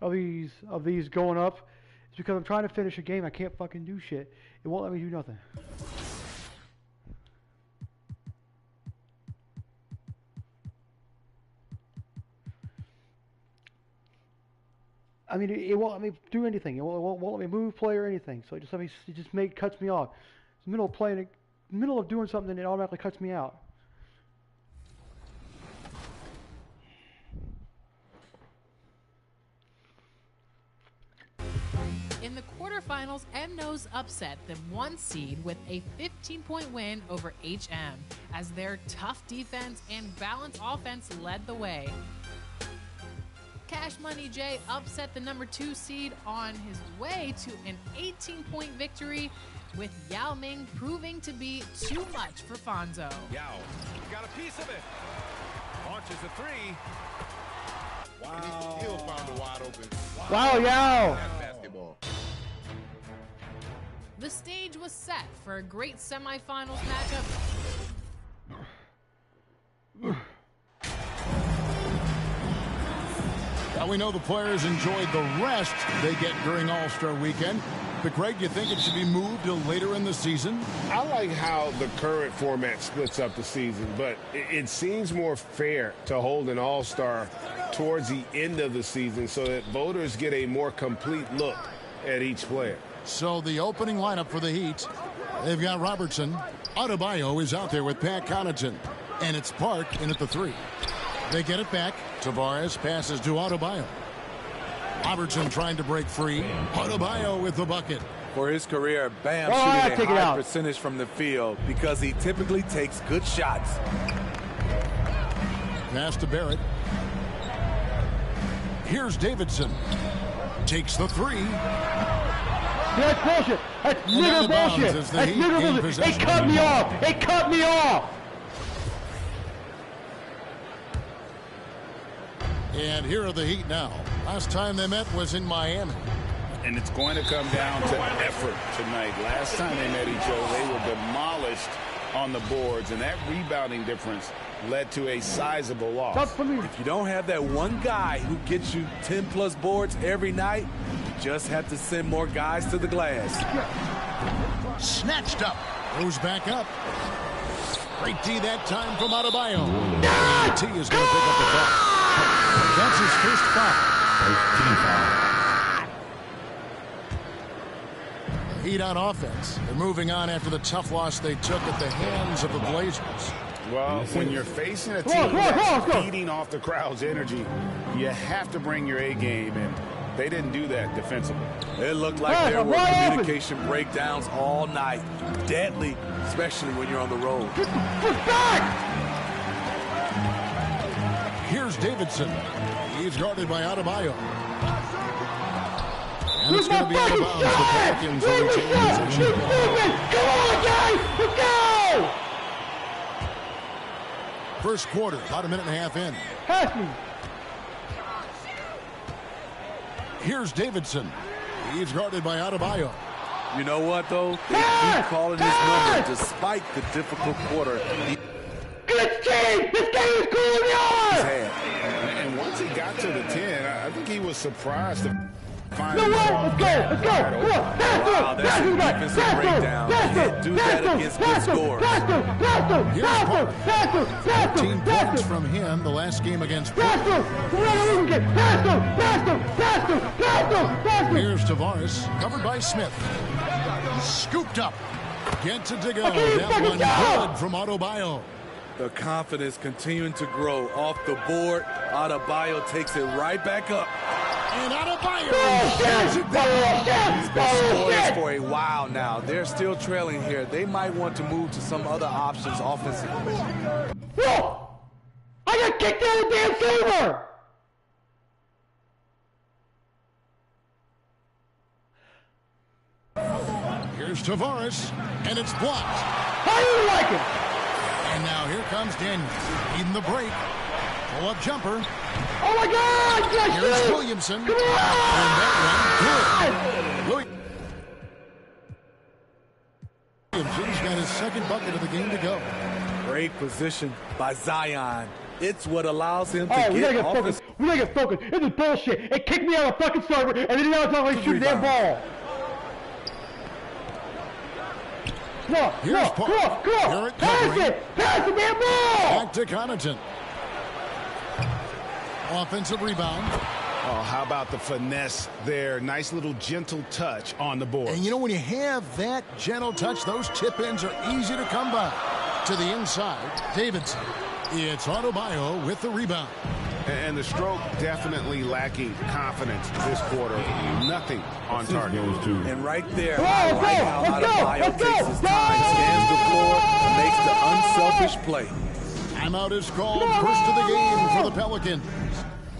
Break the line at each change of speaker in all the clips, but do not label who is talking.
of these going up is because I'm trying to finish a game. I can't fucking do shit. It won't let me do nothing. I mean, it won't let me do anything. It won't let me move, play, or anything. So it just cuts me off. It's the middle of playing, middle of doing something, it automatically cuts me out.
In the quarterfinals, MNO's upset the 1 seed with a 15-point win over HM as their tough defense and balanced offense led the way. Cash Money J upset the number 2 seed on his way to an 18-point victory, with Yao Ming proving to be too much for Fonzo.
Yao got a piece of it. Launches a 3. Wow.
And he still found a wide open.
Wow, Yao!
Basketball.
The stage was set for a great semifinals matchup.
Now we know the players enjoyed the rest they get during All-Star Weekend. But Greg, do you think it should be moved to later in the season?
I like how the current format splits up the season, but it seems more fair to hold an All-Star towards the end of the season so that voters get a more complete look at each player.
So the opening lineup for the Heat, they've got Robertson. Adebayo is out there with Pat Connaughton. And it's Park in at the 3. They get it back. Tavares passes to Adebayo. Robertson trying to break free. Adebayo with the bucket.
For his career, Bam shooting a high percentage from the field because he typically takes good shots.
Pass to Barrett. Here's Davidson. Takes the 3.
That's bullshit. That's nigger bullshit. That's nigger bullshit. It cut me off. It cut me off.
And here are the Heat now. Last time they met was in Miami.
And it's going to come down to effort tonight. Last time they met each other, they were demolished on the boards, and that rebounding difference led to a sizable loss.
If you don't have that one guy who gets you 10-plus boards every night, you just have to send more guys to the glass.
Snatched up. Goes back up. Great D that time from Adebayo. T is going to pick up the foul. That's his first foul. Heat on offense. They're moving on after the tough loss they took at the hands of the Blazers.
Well, when you're facing a team that's feeding off the crowd's energy, you have to bring your A game, and they didn't do that defensively.
It looked like there were communication breakdowns all night. Deadly, especially when you're on the road.
Here's Davidson. He's guarded by Adebayo. And it's going to be out of bounds. The Pelicans will retain possession.
Come on, guys! Let's go!
First quarter, about a minute and a half in.
Pass me.
Here's Davidson. He's guarded by Adebayo.
You know what, though? They keep calling his number despite the difficult quarter.
Good team! This game is cool, y'all!
And once he got to the 10, I think he was surprised to find
let's go! Let's go! Come on!
Wow, that's a defensive breakdown. You can't do that against good scores.
Here's 14 points from him the last game against Portland. Here's Tavares, covered by Smith. Scooped up. Gets it to go. That one good from Adebayo.
The confidence continuing to grow off the board. Adebayo takes it right back up.
And Adebayo
He's been scoreless for a while now. They're still trailing here. They might want to move to some other options offensively.
Whoa! I got kicked out of the damn server!
Here's Tavares, and it's blocked.
How do you like it?
And now here comes Daniels, needing the break. Pull-up jumper.
Oh my God! Yes,
here's Williamson.
Come on!
And that one, good. Williamson's got his second bucket of the game to go.
Great position by Zion. It's what allows him to
All right, we gotta
get
get
off
focused. We gotta get focused. This is bullshit. It kicked me out of the fucking server, and then now it's not like shoot that ball. Come on, come on, come on, come on. Pass it! Pass the damn ball!
Back to Connaughton. Offensive rebound.
Oh, how about the finesse there? Nice little gentle touch on the board.
And you know, when you have that gentle touch, those tip-ins are easy to come by. To the inside, Davidson. It's Adebayo with the rebound.
And the stroke definitely lacking confidence this quarter. Nothing on target.
And right there,
I like
how Adebayo takes his time, scans the floor, and makes the unselfish play.
Timeout is called. First of the game for the Pelicans.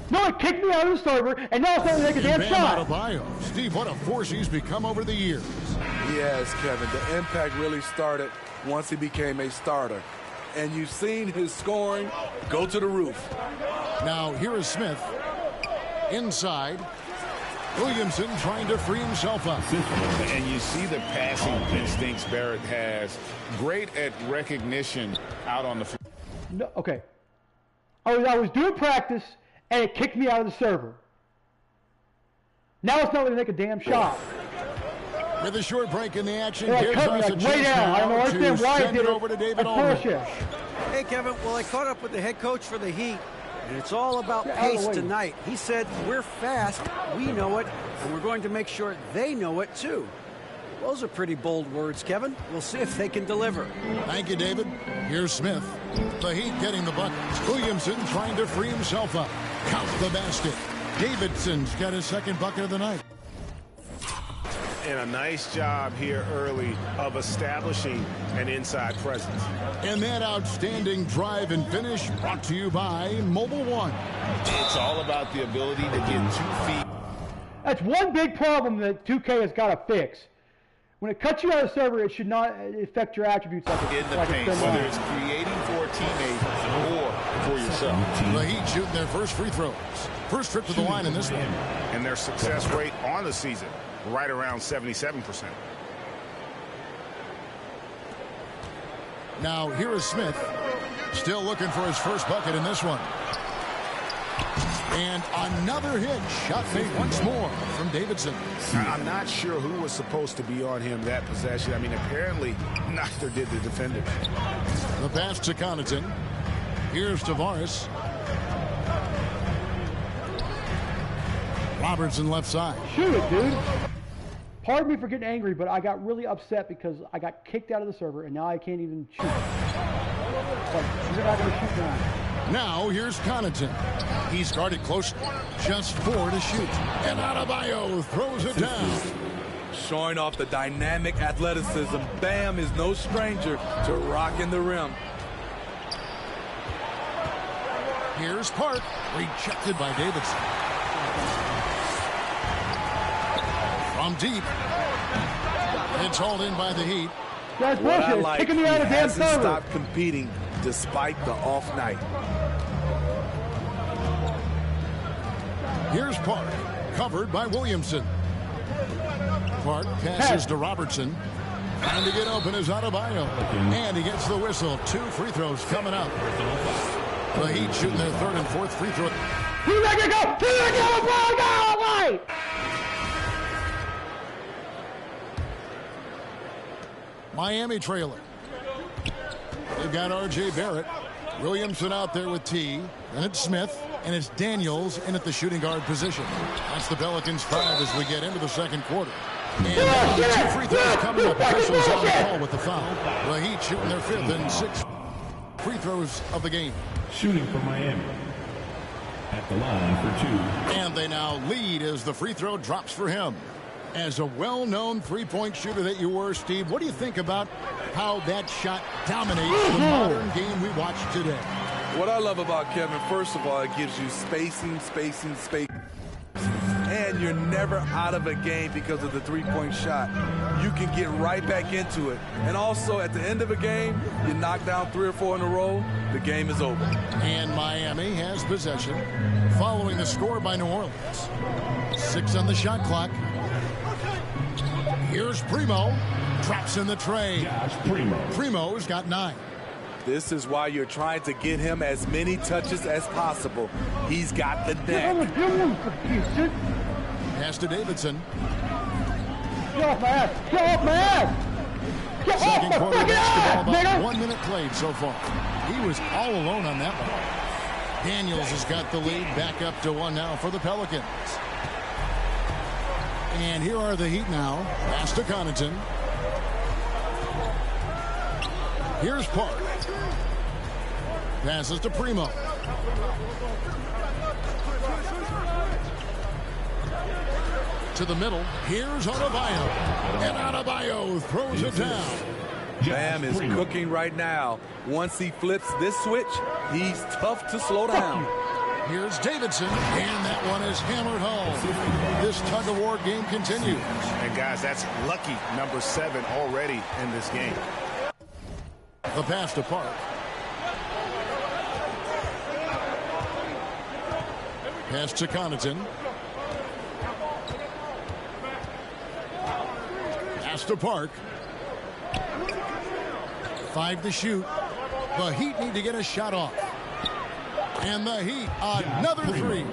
No, it kicked me out of the server, and now it's not to make a damn shot.
Adebayo. Steve, what a force he's become over the years.
Yes, Kevin, the impact really started once he became a starter. And you've seen his scoring go to the roof.
Now, here is Smith. Inside. Williamson trying to free himself up.
And you see the passing instincts Barrett has. Great at recognition out on the floor.
No, okay. I was doing practice, and it kicked me out of the server. Now it's not going to make a damn shot.
With a short break in the action,
Yeah,
gives
cut me
us a
like way
chance
down. I
now
don't understand
to
why I
send
did
it
it.
over to David
That's
Aldridge.
bullshit.
Hey, Kevin, well, I caught up with the head coach for the Heat, and it's all about
Get out of the
pace
way.
tonight. He said, we're fast, we know it, and we're going to make sure they know it, too. Those are pretty bold words, Kevin. We'll see if they can deliver.
Thank you, David. Here's Smith. The Heat getting the bucket. Williamson trying to free himself up. Count the basket. Davidson's got his second bucket of the night.
And a nice job here early of establishing an inside presence.
And that outstanding drive and finish brought to you by Mobile One.
It's all about the ability to get 2 feet.
That's one big problem that 2K has got to fix. When it cuts you out of the server, it should not affect your attributes like
In the paint, whether it's creating for a teammate or for yourself.
The Heat shooting their first free throws. First trip to the line in this one.
And their success rate on the season, right around 77%.
Now, here is Smith. Still looking for his first bucket in this one. And another hit. Shot made once more from Davidson.
I'm not sure who was supposed to be on him that possession. I mean, apparently, neither did the defender.
The pass to Connaughton. Here's Tavares. Robertson left side.
Shoot it, dude. Pardon me for getting angry, but I got really upset because I got kicked out of the server, and now I can't even shoot. Like, you're not going to shoot now.
Now here's Connaughton. He's guarded close. Just 4 to shoot. And Adebayo throws it down.
Showing off the dynamic athleticism, Bam is no stranger to rocking the rim.
Here's Park. Rejected by Davidson. From deep. It's hauled in by the Heat.
That's
What I
bullshit. It's
like,
kicking
he
me out of the damn
hasn't
server.
stopped competing despite the off night.
Here's Park. Covered by Williamson. Park passes to Robertson. Trying to get open is Adebayo. And he gets the whistle. 2 free throws coming up. The Heat shooting their third and fourth free throw.
Who's that going to go? Who's that going to go?
Miami trailer. They've got R.J. Barrett. Williamson out there with T. And it's Smith. And it's Daniels in at the shooting guard position. That's the Pelicans 5 as we get into the second quarter. And 2 free throws coming up. Officials on the call with the foul. The Heat shooting their 5th and 6th free throws of the game.
Shooting for Miami. At the line for 2.
And they now lead as the free throw drops for him. As a well-known three-point shooter that you were, Steve, what do you think about how that shot dominates the modern game we watch today?
What I love about Kevin, first of all, it gives you spacing. And you're never out of a game because of the three-point shot. You can get right back into it. And also, at the end of a game, you knock down 3 or 4 in a row, the game is over.
And Miami has possession following the score by New Orleans. 6 on the shot clock. Here's Primo. Drops in the tray.
Josh Primo.
Primo's got 9.
This is why you're trying to get him as many touches as possible. He's got the neck.
Pass to Davidson.
Get off my ass! Get off my ass! Get
Second
off
quarter
my
basketball,
ass,
about
nigga!
1 minute played so far. He was all alone on that one. Daniels has got the lead back up to 1 now for the Pelicans. And here are the Heat now. Pass to Connaughton. Here's Park. Passes to Primo. To the middle. Here's Adebayo. And Adebayo throws it down.
Bam is cooking right now. Once he flips this switch, he's tough to slow down.
Here's Davidson, and that one is hammered home. This tug-of-war game continues.
And guys, that's lucky number 7 already in this game.
The pass to Park. Pass to Connaughton. Pass to Park. 5 to shoot. The Heat need to get a shot off. And the Heat, another 3.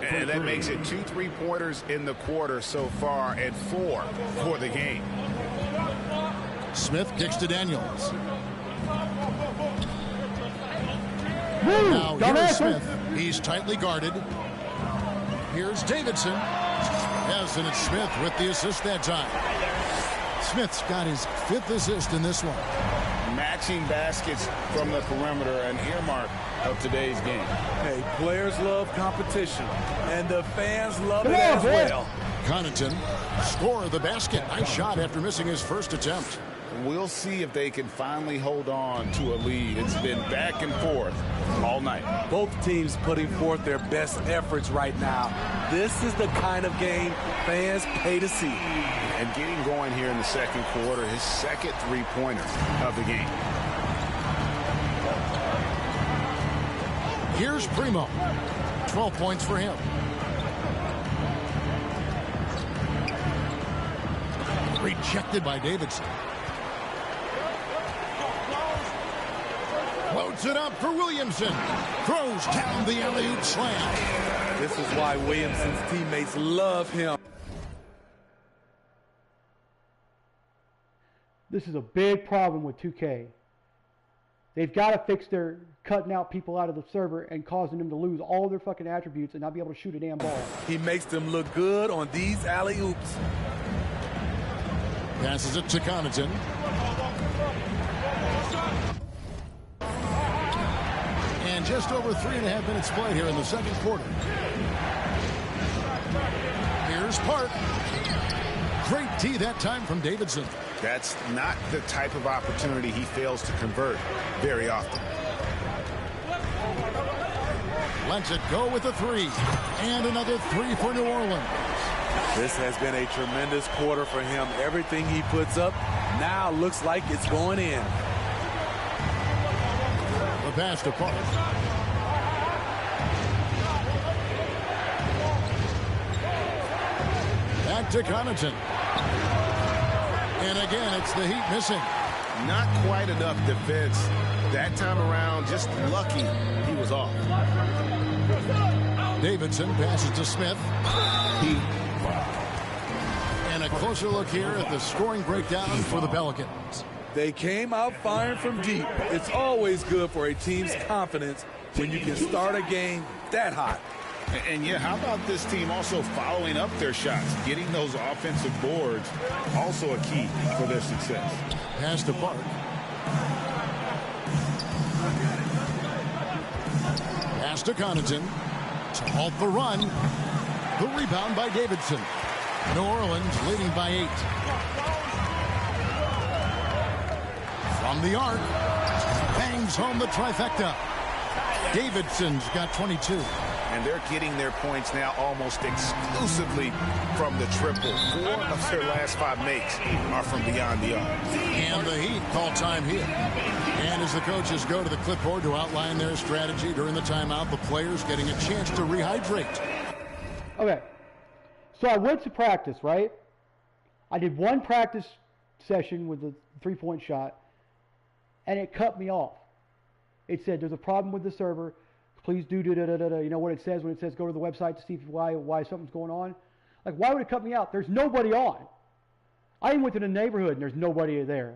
And that makes it 2 3-pointers in the quarter so far and 4 for the game.
Smith kicks to Daniels. Now here's Smith. He's tightly guarded. Here's Davidson. Yes, and it's Smith with the assist that time. Smith's got his 5th assist in this one.
Matching baskets from the perimeter, an earmark of today's game.
Hey, players love competition, and the fans love it as well.
Connaughton, score of the basket. Nice shot after missing his first attempt.
We'll see if they can finally hold on to a lead. It's been back and forth all night.
Both teams putting forth their best efforts right now. This is the kind of game fans pay to see.
And getting going here in the second quarter, his second 3-pointer of the game.
Here's Primo. 12 points for him. Rejected by Davidson. Loads it up for Williamson. Throws down the alley-oop slam.
This is why Williamson's teammates love him.
This is a big problem with 2K. They've got to fix their cutting out people out of the server and causing them to lose all of their fucking attributes and not be able to shoot a damn ball.
He makes them look good on these alley-oops.
Passes it to Connaughton. And just over 3.5 minutes played here in the second quarter. Here's Park. Great D that time from Davidson.
That's not the type of opportunity he fails to convert very often.
Lets it go with a 3. And another 3 for New Orleans.
This has been a tremendous quarter for him. Everything he puts up now looks like it's going in.
The pass to Park. Back to Connaughton. And again, it's the Heat missing.
Not quite enough defense. That time around, just lucky he was off.
Davidson passes to Smith. And a closer look here at the scoring breakdown for the Pelicans.
They came out firing from deep. It's always good for a team's confidence when you can start a game that hot.
And yeah, how about this team also following up their shots? Getting those offensive boards, also a key for their success.
Pass to Park. Pass to Connaughton. To halt the run. The rebound by Davidson. New Orleans leading by 8. From the arc. Bangs home the trifecta. Davidson's got 22.
And they're getting their points now almost exclusively from the triple. 4 of their last 5 makes are from beyond the arc.
And the Heat call time here. And as the coaches go to the clipboard to outline their strategy during the timeout, the players getting a chance to rehydrate.
Okay. So I went to practice, right? I did one practice session with the 3-point shot, and it cut me off. It said, there's a problem with the server. Please do da-da-da-da-da. You know what it says when it says go to the website to see why something's going on? Like, why would it cut me out? There's nobody on. I even went to the neighborhood and there's nobody there.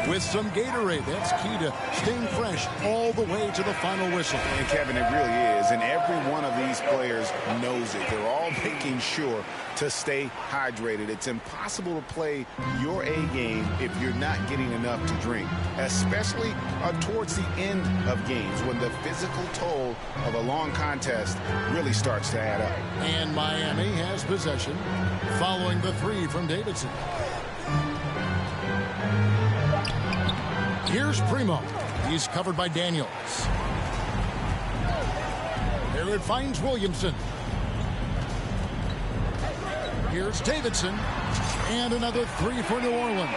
With some Gatorade, that's key to staying fresh all the way to the final whistle.
And Kevin, it really is. And every one of these players knows it. They're all making sure to stay hydrated. It's impossible to play your A game if you're not getting enough to drink, especially towards the end of games when the physical toll of a long contest really starts to add up.
And Miami has possession following the three from Davidson. Here's Primo. He's covered by Daniels. There it finds Williamson. Here's Davidson. And another three for New Orleans.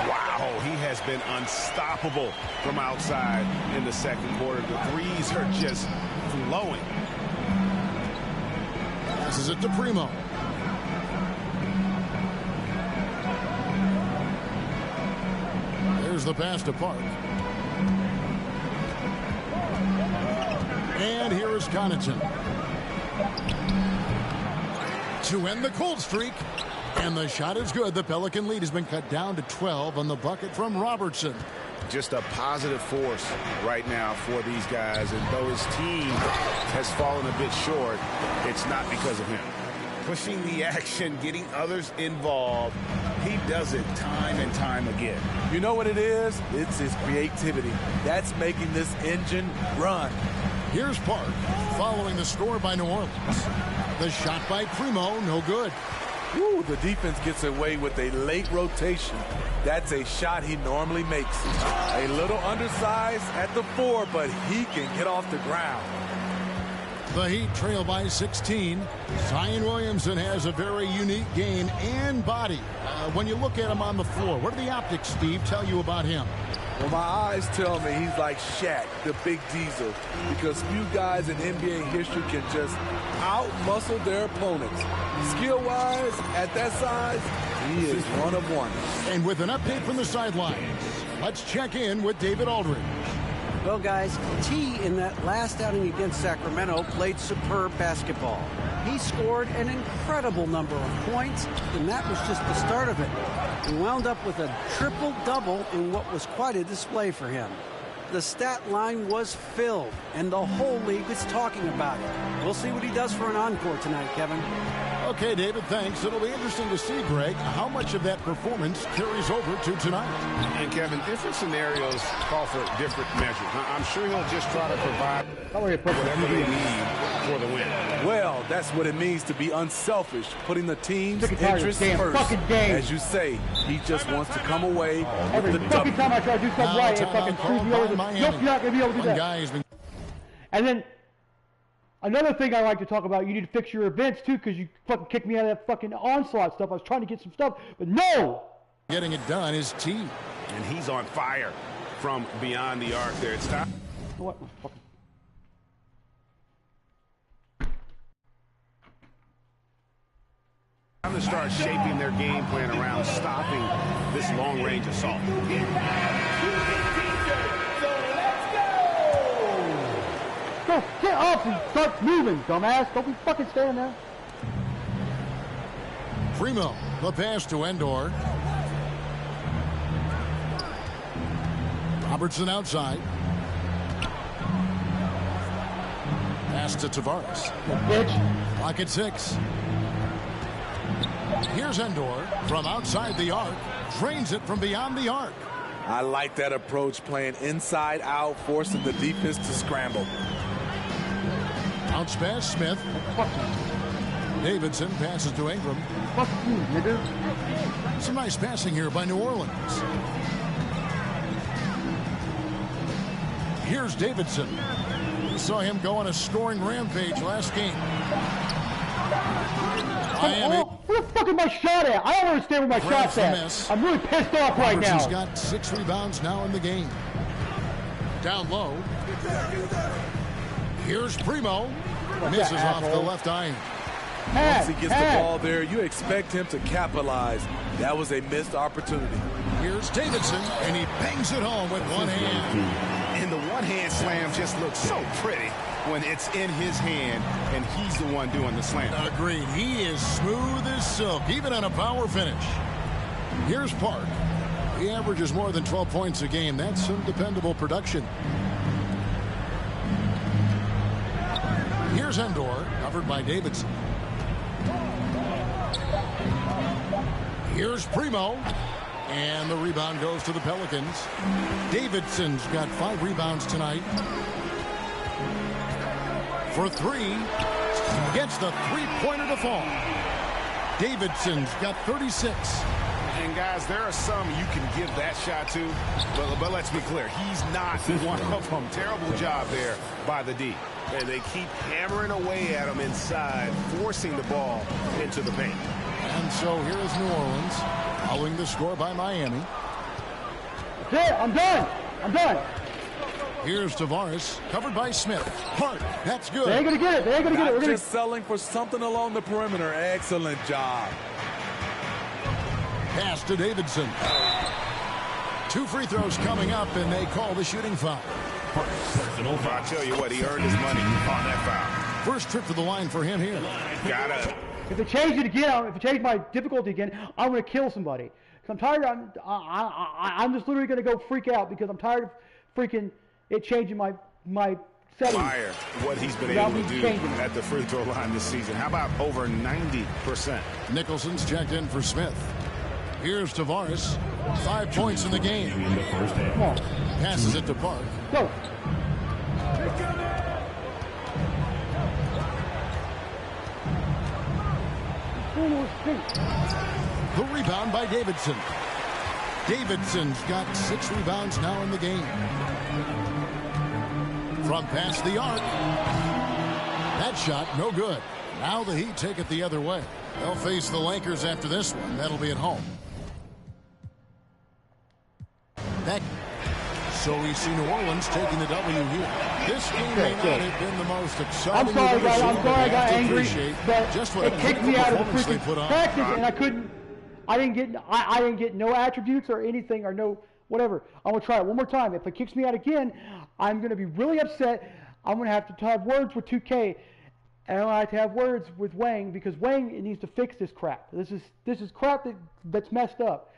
Wow, he has been unstoppable from outside in the second quarter. The threes are just flowing.
Passes it to Primo. There's the pass to Park. And here is Connaughton. To end the cold streak. And the shot is good. The Pelican lead has been cut down to 12 on the bucket from Robertson.
Just a positive force right now for these guys. And though his team has fallen a bit short, it's not because of him. Pushing the action, getting others involved. He does it time and time again.
You know what it is? It's his creativity. That's making this engine run.
Here's Park following the score by New Orleans. The shot by Primo, no good.
Woo, the defense gets away with a late rotation. That's a shot he normally makes. A little undersized at the 4, but he can get off the ground.
The Heat trail by 16. Zion Williamson has a very unique game and body. When you look at him on the floor, what do the optics, Steve, tell you about him?
Well, my eyes tell me he's like Shaq, the big diesel, because few guys in NBA history can just out-muscle their opponents. Skill-wise, at that size, he is one of one.
And with an update from the sidelines, let's check in with David Aldridge.
Well, guys, T in that last outing against Sacramento played superb basketball. He scored an incredible number of points, and that was just the start of it. He wound up with a triple-double in what was quite a display for him. The stat line was filled, and the whole league is talking about it. We'll see what he does for an encore tonight, Kevin.
Okay, David, thanks. It'll be interesting to see, Greg, how much of that performance carries over to tonight.
And, Kevin, different scenarios call for different measures. I'm sure he'll just try to provide whatever they need for the win.
Well, that's what it means to be unselfish, putting the team's
interests
first. As you say, he just wants to come away with the
fucking time I try to do something right, it fucking screws me over. Nope, you're not going to be able to do that.
Guy has been...
And then another thing I like to talk about, you need to fix your events too, because you fucking kicked me out of that fucking onslaught stuff. I was trying to get some stuff, but no!
Getting it done is T.
And he's on fire from beyond the arc there. It's time.
What?
Time to start shaping their game plan around stopping this long-range assault.
Go, get up and start moving, dumbass. Don't be fucking standing there.
Primo, the pass to Endor. Robertson outside. Pass to Tavares.
Bitch.
Clock at 6. Here's Endor from outside the arc. Drains it from beyond the arc.
I like that approach, playing inside out, forcing the defense to scramble.
Bounce pass, Smith. Davidson passes to Ingram.
Fuck you, nigga.
Some nice passing here by New Orleans. Here's Davidson. We saw him go on a scoring rampage last game. Miami.
Where the fuck is my shot at? I don't understand where my shot's at. I'm really pissed off right now.
Robertson's got 6 rebounds now in the game. Down low. Here's Primo. Misses off the left iron.
Once he gets the ball there, you expect him to capitalize. That was a missed opportunity.
Here's Davidson, and he bangs it home with one hand.
And the one-hand slam just looks so pretty when it's in his hand, and he's the one doing the slam.
Agreed. He is smooth as silk, even on a power finish. Here's Park. He averages more than 12 points a game. That's some dependable production. Here's Endor, covered by Davidson. Here's Primo. And the rebound goes to the Pelicans. Davidson's got 5 rebounds tonight. For 3. Gets the three-pointer to fall. Davidson's got 36.
And guys, there are some you can give that shot to, but let's be clear, he's not one of them. Terrible job there by the D. And they keep hammering away at him inside, forcing the ball into the paint.
And so here is New Orleans, following the score by Miami.
That's it. I'm done. I'm done.
Here's Tavares, covered by Smith. Hart, that's good.
They ain't going to get it. They ain't going to get it.
We're just selling for something along the perimeter. Excellent job.
Pass to Davidson. 2 free throws coming up, and they call the shooting foul.
I tell you what, he earned his money on that foul.
First trip to the line for him here.
Gotta.
If they change it again, if they change my difficulty again, I'm going to kill somebody. Because I'm tired. I'm just literally going to go freak out because I'm tired of freaking it changing my settings.
Admire what he's been able to do at the free throw line this season. How about over 90%?
Nicholson's checked in for Smith. Here's Tavares. 5 points in the game.
Come on.
Passes it to Park.
Go.
The rebound by Davidson. Davidson's got 6 rebounds now in the game. From past the arc. That shot, no good. Now the Heat take it the other way. They'll face the Lakers after this one. That'll be at home. So we see New Orleans taking the W here. This game may not have been the most exciting.
I'm sorry, guys. I'm sorry I got angry, but
just what
it kicked me out of the freaking
put on.
practice, and I didn't get no attributes or anything or no whatever. I'm gonna try it one more time. If it kicks me out again, I'm gonna be really upset. I'm gonna have to have words with 2K, and I'm gonna have to have words with Wang because Wang needs to fix this crap. This is crap that's messed up.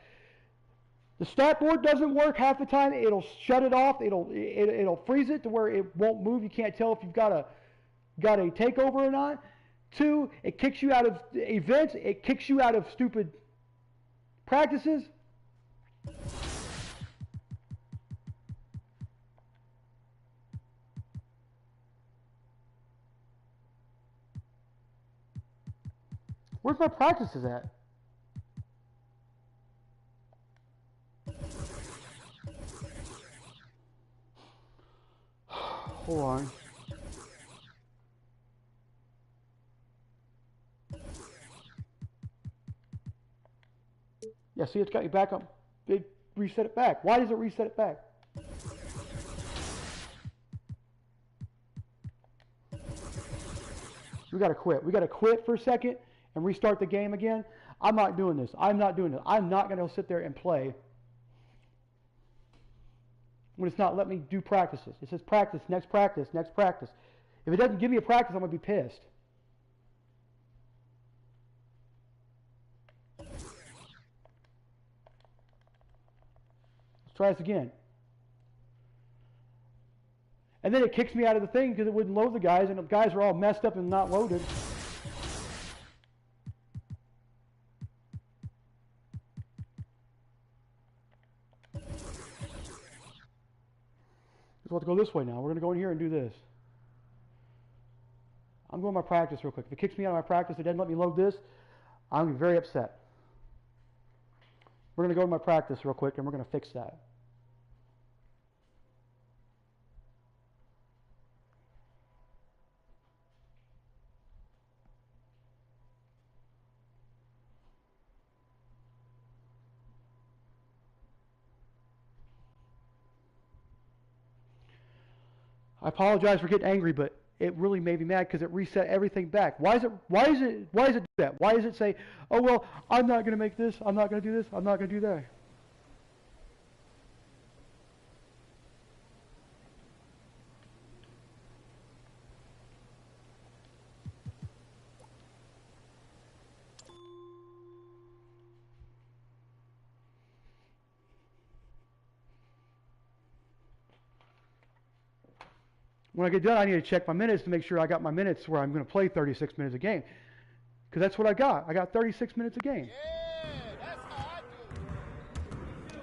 The stat board doesn't work half the time. It'll shut it off. It'll freeze it to where it won't move. You can't tell if you've got a takeover or not. 2, it kicks you out of events. It kicks you out of stupid practices. Where's my practices at? Hold on. Yeah, see, it's got you back up. It reset it back. Why does it reset it back? We got to quit. We got to quit for a second and restart the game again. I'm not doing this. I'm not doing this. I'm not going to sit there and play when it's not letting me do practices. It says practice, next practice, next practice. If it doesn't give me a practice, I'm going to be pissed. Let's try this again. And then it kicks me out of the thing because it wouldn't load the guys, and the guys are all messed up and not loaded. We'll have to go this way now. We're going to go in here and do this. I'm going to my practice real quick. If it kicks me out of my practice, it doesn't let me load this, I'm going to be very upset. We're going to go to my practice real quick, and we're going to fix that. I apologize for getting angry, but it really made me mad because it reset everything back. Why is it do that? Why does it say, oh, well, I'm not going to make this, I'm not going to do this, I'm not going to do that? When I get done, I need to check my minutes to make sure I got my minutes where I'm going to play 36 minutes a game. Because that's what I got. I got 36 minutes a game.
Yeah, that's how I do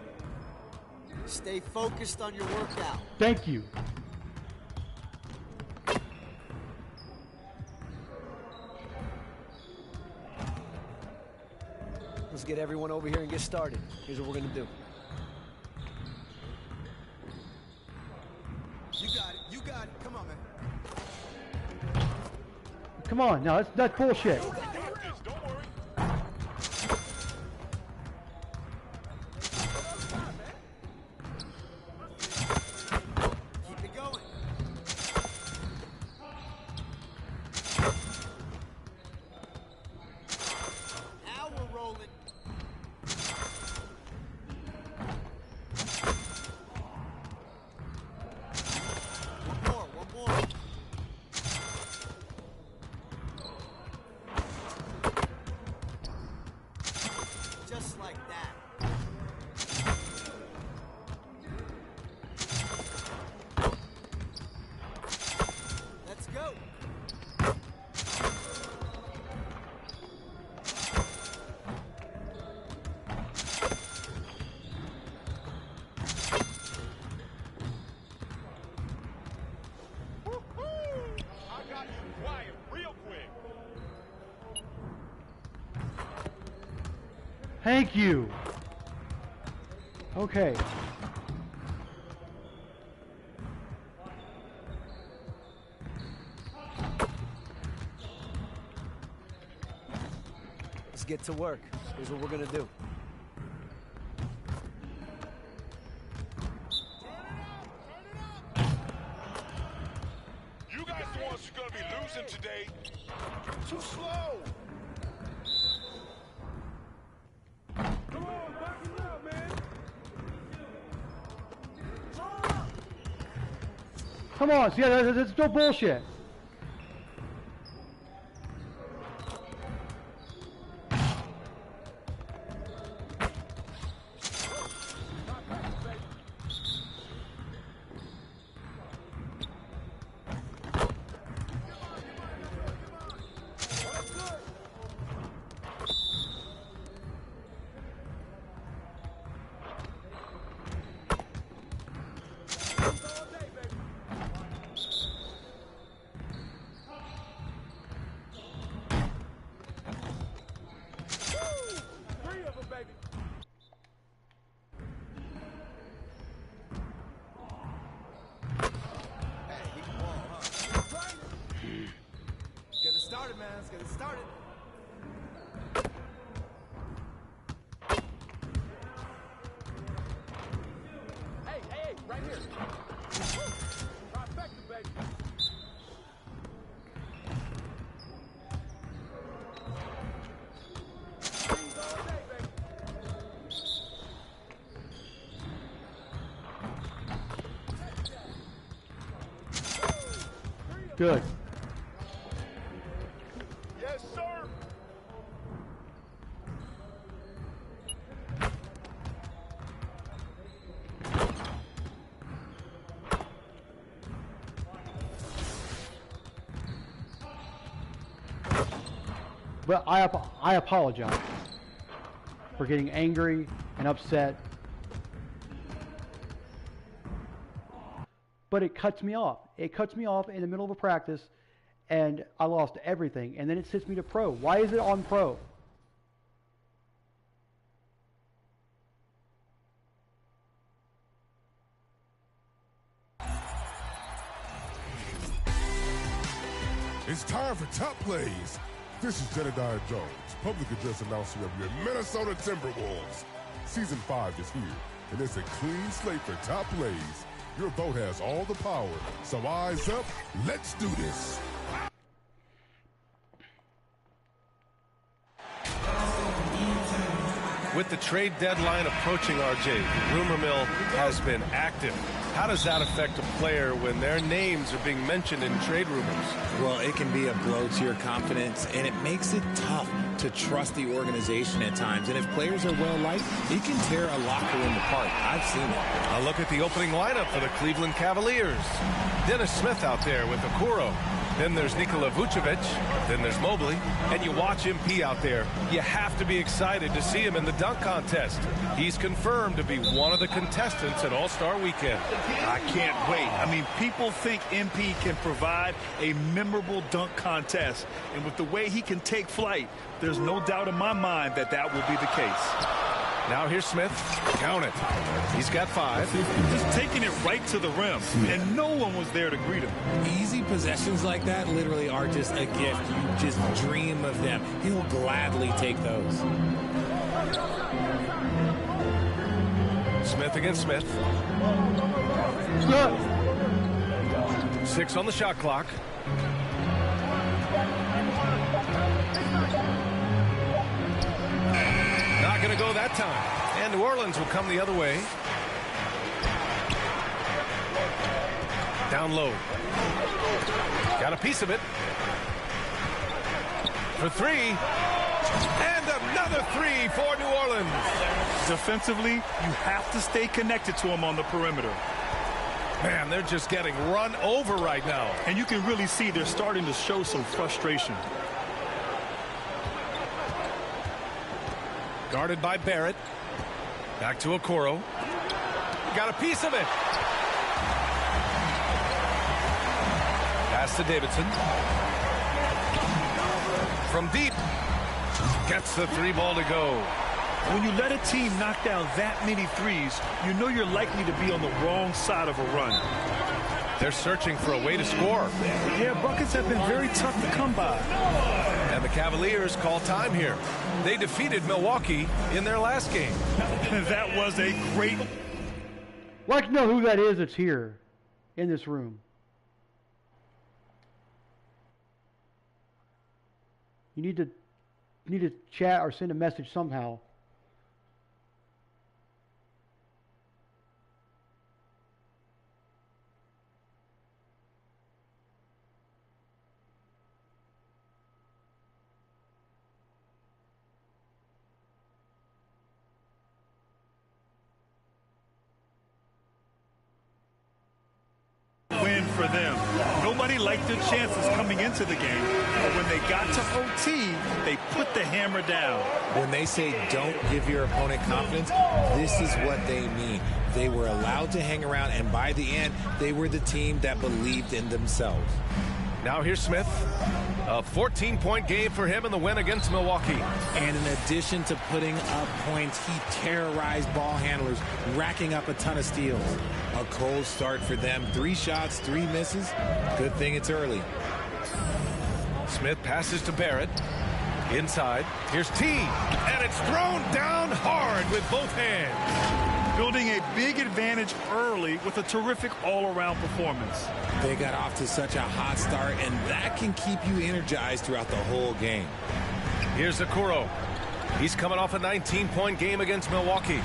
it. Stay focused on your workout.
Thank you.
Let's get everyone over here and get started. Here's what we're going to do. You got it. Come on, man.
Come on. Now, that's bullshit.
Keep it going. Now we're rolling. One more. Just like that. Let's go.
I got you quiet real quick.
Thank you. Okay.
Let's get to work. Here's what we're going to do.
You guys the ones who are going to be losing today. Too slow. Come on, back it up, man.
Come on. See, that's still bullshit.
Get it started, man. Let's get it started.
Hey, right here. Trifecta, baby. Threes all day, baby.
Good.
Yes, sir.
But I apologize for getting angry and upset. But it cuts me off. It cuts me off in the middle of a practice, and I lost everything. And then it sends me to pro. Why is it on pro?
It's time for Top Plays. This is Jedediah Jones, public address announcer of your Minnesota Timberwolves. Season 5 is here, and it's a clean slate for Top Plays. Your vote has all the power. So eyes up, let's do this.
With the trade deadline approaching, RJ, the rumor mill has been active. How does that affect a player when their names are being mentioned in trade rumors?
Well, it can be a blow to your confidence, and it makes it tough to trust the organization at times. And if players are well-liked, it can tear a locker room apart. I've seen it.
A look at the opening lineup for the Cleveland Cavaliers. Dennis Smith out there with Okoro. Then there's Nikola Vucevic. Then there's Mobley. And you watch MP out there. You have to be excited to see him in the dunk contest. He's confirmed to be one of the contestants at All-Star Weekend.
I can't wait. I mean, people think MP can provide a memorable dunk contest. And with the way he can take flight, there's no doubt in my mind that that will be the case.
Now here's Smith. Count it. He's got 5.
Just taking it right to the rim, and no one was there to greet him.
Easy possessions like that literally are just a gift. You just dream of them. He'll gladly take those.
Smith against Smith. 6 on the shot clock. Not going to go that time. And New Orleans will come the other way. Down low. Got a piece of it. For 3. And another 3 for New Orleans.
Defensively, you have to stay connected to him on the perimeter.
Man, they're just getting run over right now.
And you can really see they're starting to show some frustration.
Guarded by Barrett. Back to Okoro. Got a piece of it. Pass to Davidson. From deep. Gets the 3 ball to go.
When you let a team knock down that many threes, you know you're likely to be on the wrong side of a run.
They're searching for a way to score.
Yeah, buckets have been very tough to come by.
And the Cavaliers call time here. They defeated Milwaukee in their last game.
That was a great...
I'd like to know who that is that's here in this room. You need to chat or send a message somehow.
Win for them. Nobody liked their chances coming into the game, but when they got to OT, they put the hammer down.
When they say don't give your opponent confidence, this is what they mean. They were allowed to hang around, and by the end, they were the team that believed in themselves.
Now here's Smith. A 14-point game for him in the win against Milwaukee.
And in addition to putting up points, he terrorized ball handlers, racking up a ton of steals. A cold start for them. 3 shots, 3 misses. Good thing it's early.
Smith passes to Barrett. Inside. Here's T. And it's thrown down hard with both hands.
Building a big advantage early with a terrific all-around performance.
They got off to such a hot start, and that can keep you energized throughout the whole game.
Here's Okoro. He's coming off a 19-point game against Milwaukee.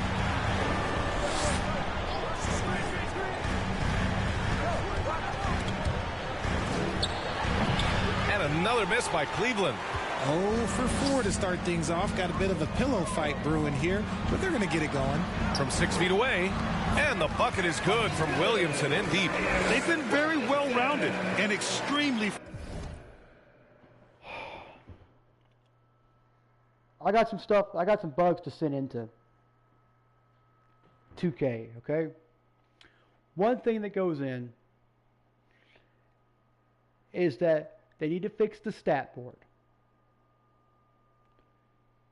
And another miss by Cleveland.
0 for 4 to start things off. Got a bit of a pillow fight brewing here, but they're going to get it going.
From 6 feet away, and the bucket is good from Williamson in deep.
They've been very well-rounded and extremely...
I got some bugs to send into 2K, okay? One thing that goes in is that they need to fix the stat board.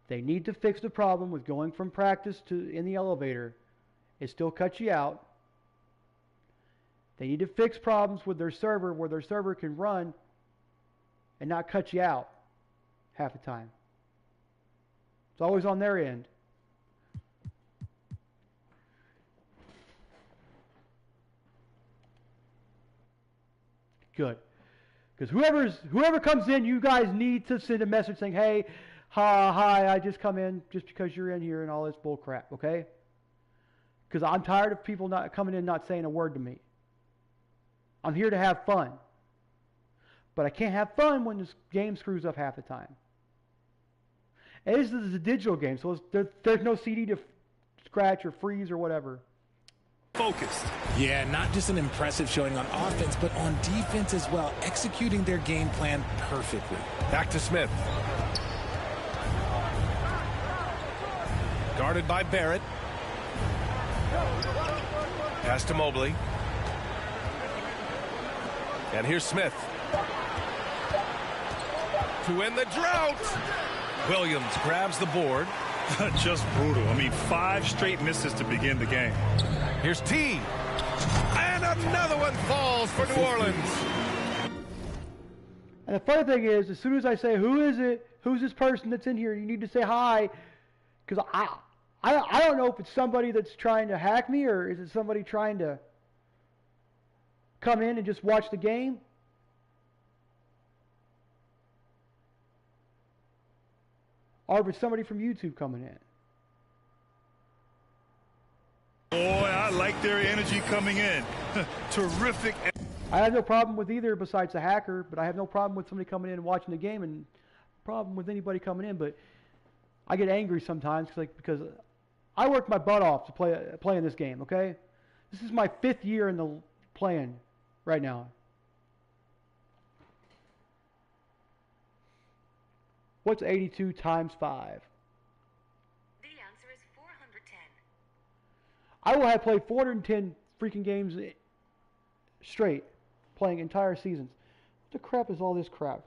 They need to fix the problem with going from practice to in the elevator. It still cuts you out. They need to fix problems with their server where their server can run and not cut you out half the time. It's always on their end. Good. Because whoever comes in, you guys need to send a message saying, hey, hi, I just come in just because you're in here and all this bull crap, okay? Because I'm tired of people not coming in not saying a word to me. I'm here to have fun. But I can't have fun when this game screws up half the time. And this is a digital game, so there's no CD to scratch or freeze or whatever.
Focused.
Yeah, not just an impressive showing on offense, but on defense as well, executing their game plan perfectly.
Back to Smith. Guarded by Barrett. Pass to Mobley. And here's Smith. To end the drought. Williams grabs the board.
Just brutal. I mean, 5 straight misses to begin the game.
Here's T. And another one falls for New Orleans.
And the funny thing is, as soon as I say, who is it? Who's this person that's in here? You need to say hi. Because I don't know if it's somebody that's trying to hack me or is it somebody trying to come in and just watch the game. Or if it's somebody from YouTube coming in.
Boy, I like their energy coming in. Terrific.
I have no problem with either besides the hacker, but I have no problem with somebody coming in and watching the game, and problem with anybody coming in. But I get angry sometimes because I worked my butt off to play in this game. Okay, this is my 5th year in the playing right now. What's 82 times 5?
The answer is 410.
I will have played 410 freaking games straight, playing entire seasons. What the crap is all this crap?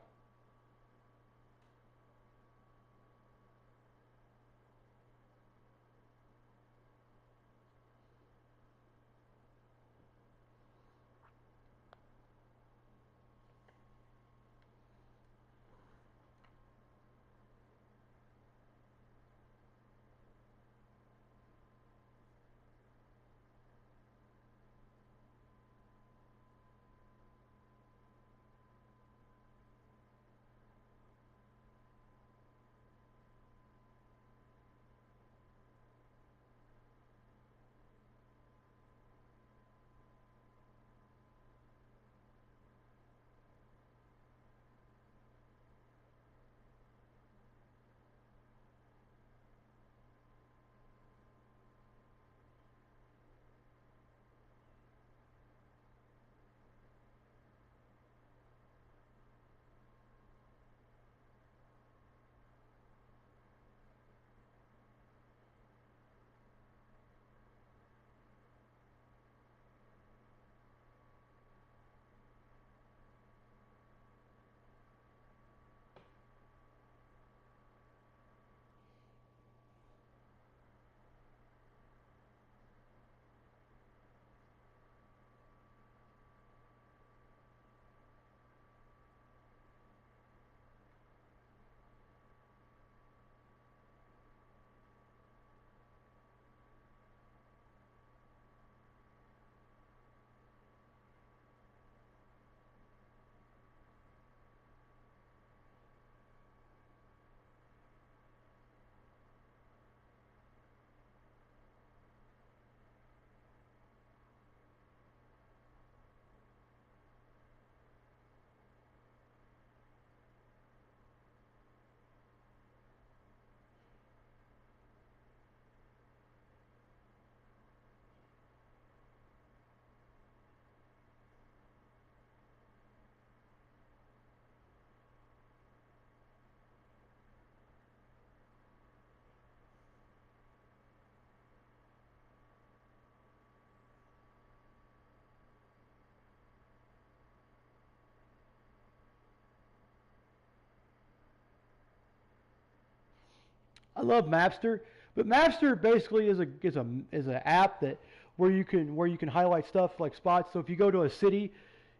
I love Mapster, but Mapster basically is an app that where you can highlight stuff like spots. So if you go to a city,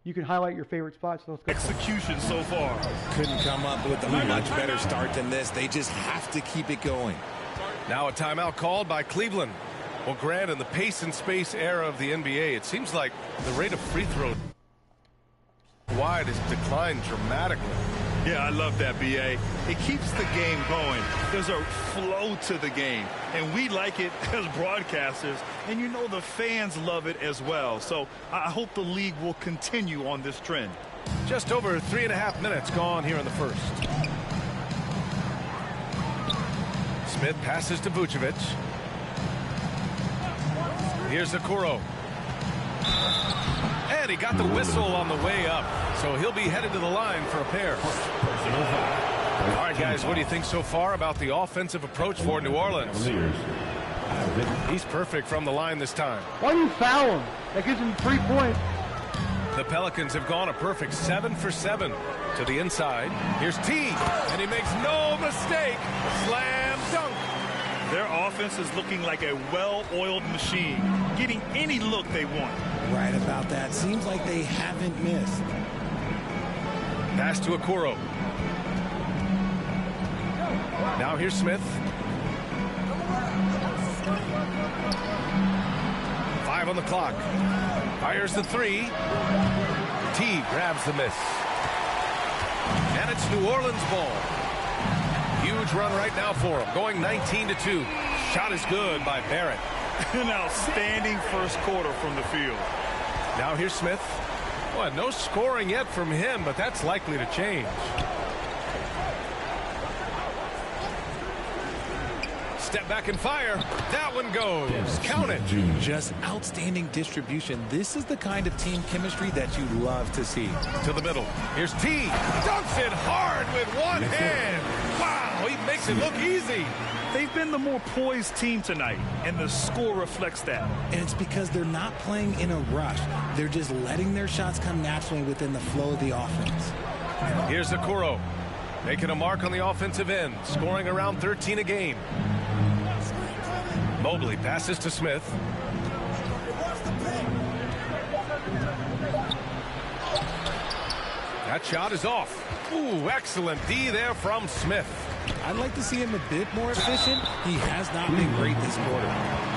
you can highlight your favorite spots. So
execution so far.
Couldn't come up with a much better start than this. They just have to keep it going.
Now a timeout called by Cleveland. Well, Grant, in the pace and space era of the NBA, it seems like the rate of free throws. Wide has declined dramatically.
Yeah, I love that, B.A. It keeps the game going. There's a flow to the game, and we like it as broadcasters, and you know the fans love it as well. So I hope the league will continue on this trend.
Just over 3.5 minutes gone here in the first. Smith passes to Vucevic. Here's Okoro. And he got the whistle on the way up, so he'll be headed to the line for a pair. All right, guys, what do you think so far about the offensive approach for New Orleans? He's perfect from the line this time.
Why do you foul him? That gives him 3 points.
The Pelicans have gone a perfect 7 for 7 to the inside. Here's T, and he makes no mistake. Slam dunk.
Their offense is looking like a well-oiled machine, getting any look they want.
Right about that. Seems like they haven't missed.
Pass to Okoro. Now here's Smith. 5 on the clock. Fires the 3. T grabs the miss. And it's New Orleans ball. Huge run right now for him, going 19-2. Shot is good by Barrett.
An outstanding first quarter from the field.
Now here's Smith. Well, no scoring yet from him, but that's likely to change. Step back and fire. That one goes. Count it.
Just outstanding distribution. This is the kind of team chemistry that you love to see.
To the middle. Here's T. Dunks it hard with one hand. Wow, he makes it look easy.
They've been the more poised team tonight, and the score reflects that.
And it's because they're not playing in a rush. They're just letting their shots come naturally within the flow of the offense.
Here's Okoro, making a mark on the offensive end, scoring around 13 a game. Mobley passes to Smith. That shot is off. Ooh, excellent D there from Smith.
I'd like to see him a bit more efficient. He has not been great this quarter.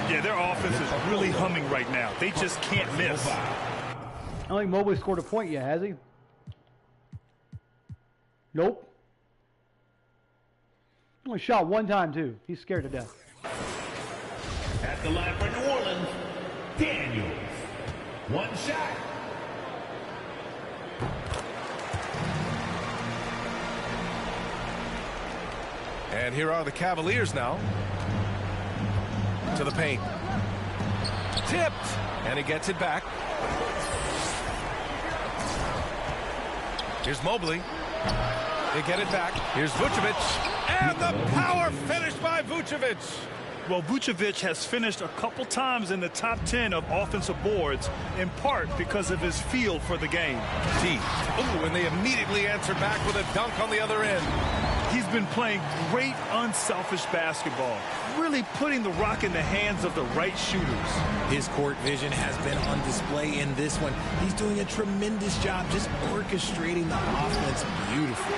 Yeah, their offense is really humming right now. They just can't miss.
I don't think Mobley scored a point yet, has he? Nope. Only shot one time, too. He's scared to death.
At the line for New Orleans, Daniels. One shot.
And here are the Cavaliers now. To the paint. Tipped. And he gets it back. Here's Mobley. They get it back. Here's Vucevic. And the power finish by Vucevic.
Well, Vucevic has finished a couple times in the top 10 of offensive boards, in part because of his feel for the game.
T. Ooh, and they immediately answer back with a dunk on the other end.
He's been playing great, unselfish basketball, really putting the rock in the hands of the right shooters.
His court vision has been on display in this one. He's doing a tremendous job just orchestrating the offense beautifully.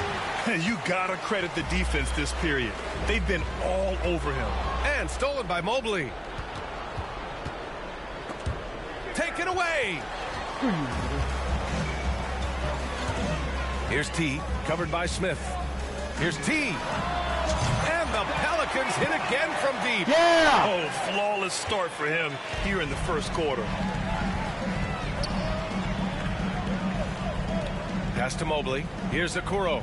You gotta credit the defense this period. They've been all over him.
And stolen by Mobley. Taken away. Here's T, covered by Smith. Here's T. And the Pelicans hit again from deep.
Yeah!
Oh, flawless start for him here in the first quarter.
Pass to Mobley. Here's Okoro.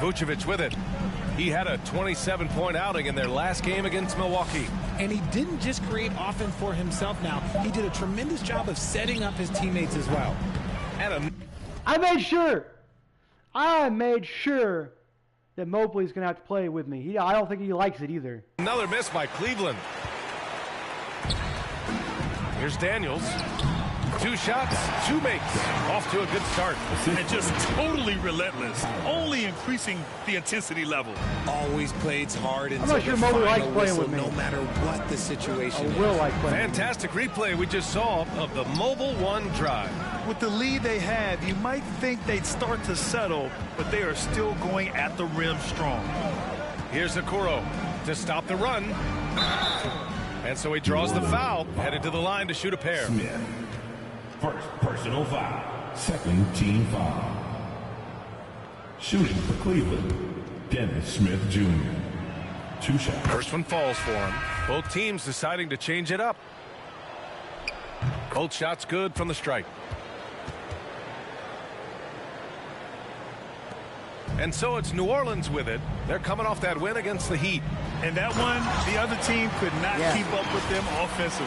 Vucevic with it. He had a 27-point outing in their last game against Milwaukee.
And he didn't just create offense for himself now. He did a tremendous job of setting up his teammates as well.
And
I made sure that Mobley's going to have to play with me. I don't think he likes it either.
Another miss by Cleveland. Here's Daniels. 2 shots, 2 makes. Off to a good start.
And just totally relentless, only increasing the intensity level.
Always plays hard
I'm not sure Mobley likes playing with me.
No matter what the situation is.
Will like playing.
Fantastic replay we just saw of the Mobile One drive.
With the lead they have, you might think they'd start to settle, but they are still going at the rim strong.
Here's Okoro to stop the run. And so he draws the foul, headed to the line to shoot a pair.
Smith. First personal foul. Second team foul. Shooting for Cleveland, Dennis Smith Jr. 2 shots.
First one falls for him. Both teams deciding to change it up. Both shots good from the strike. And so it's New Orleans with it. They're coming off that win against the Heat.
And that one, the other team could not keep up with them offensively.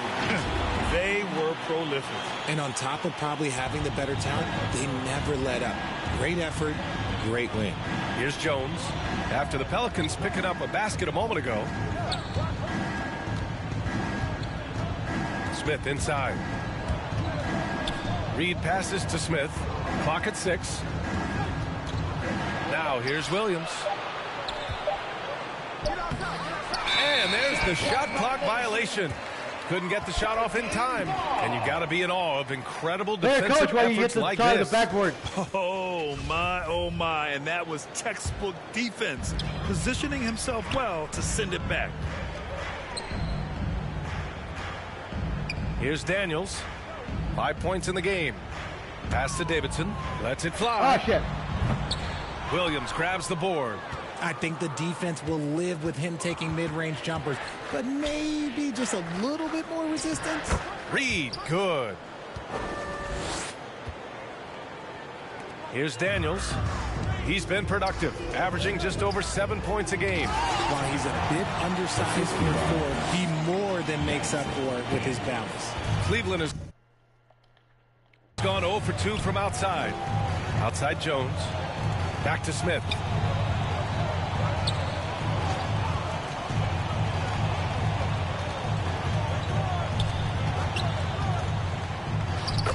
They were prolific.
And on top of probably having the better talent, they never let up. Great effort, great win.
Here's Jones. After the Pelicans picking up a basket a moment ago. Smith inside. Reed passes to Smith. Clock at 6. Now here's Williams. And there's the shot clock violation. Couldn't get the shot off in time. And you got to be in awe of incredible defensive efforts like this.
Oh, my. And that was textbook defense. Positioning himself well to send it back.
Here's Daniels. 5 points in the game. Pass to Davidson. Lets it fly.
Oh, shit.
Williams grabs the board.
I think the defense will live with him taking mid-range jumpers, but maybe just a little bit more resistance.
Reed, good. Here's Daniels. He's been productive, averaging just over 7 points a game.
While he's a bit undersized for forward, he more than makes up for it with his balance.
Cleveland has gone 0 for 2 from outside. Outside Jones. Back to Smith.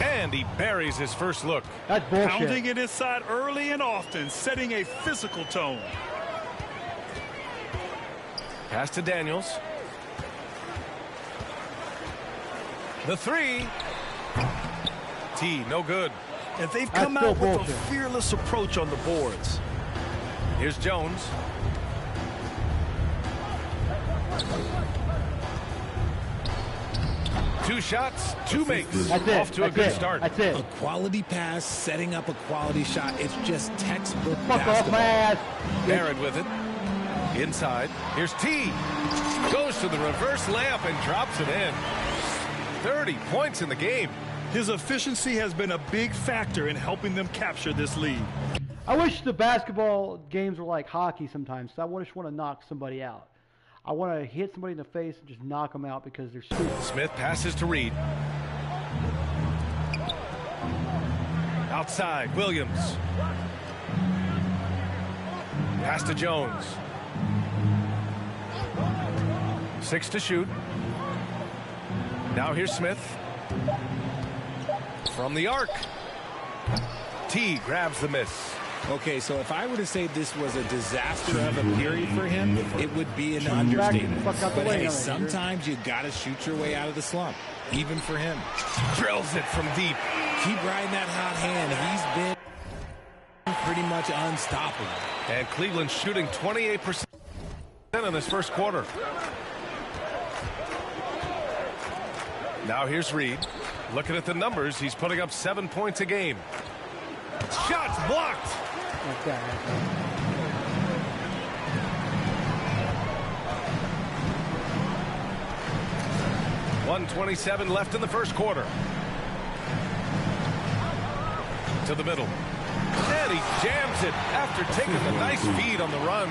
And he buries his first look.
That's bullshit.
Pounding it inside early and often, setting a physical tone.
Pass to Daniels. The 3. T, no good.
And they've come out with a fearless approach on the boards.
Here's Jones. Two shots, 2 makes. Off to a good start.
That's it.
A quality pass, setting up a quality shot. It's just textbook
Fuck
basketball.
off my ass.
Barrett with it. Inside. Here's T. Goes to the reverse layup and drops it in. 30 points in the game.
His efficiency has been a big factor in helping them capture this lead.
I wish the basketball games were like hockey sometimes. I just want to knock somebody out. I want to hit somebody in the face and just knock them out because they're stupid.
Smith passes to Reed. Outside, Williams. Pass to Jones. 6 to shoot. Now here's Smith. From the arc. T grabs the miss.
Okay, so if I were to say this was a disaster of a period for him, it would be an understatement. But hey, sometimes you got to shoot your way out of the slump, even for him.
Drills it from deep.
Keep riding that hot hand. He's been pretty much unstoppable.
And Cleveland shooting 28% in this first quarter. Now here's Reed. Looking at the numbers, he's putting up 7 points a game. Shots blocked.
Okay.
1:27 left in the first quarter. To the middle. And he jams it after taking the nice feed on the run.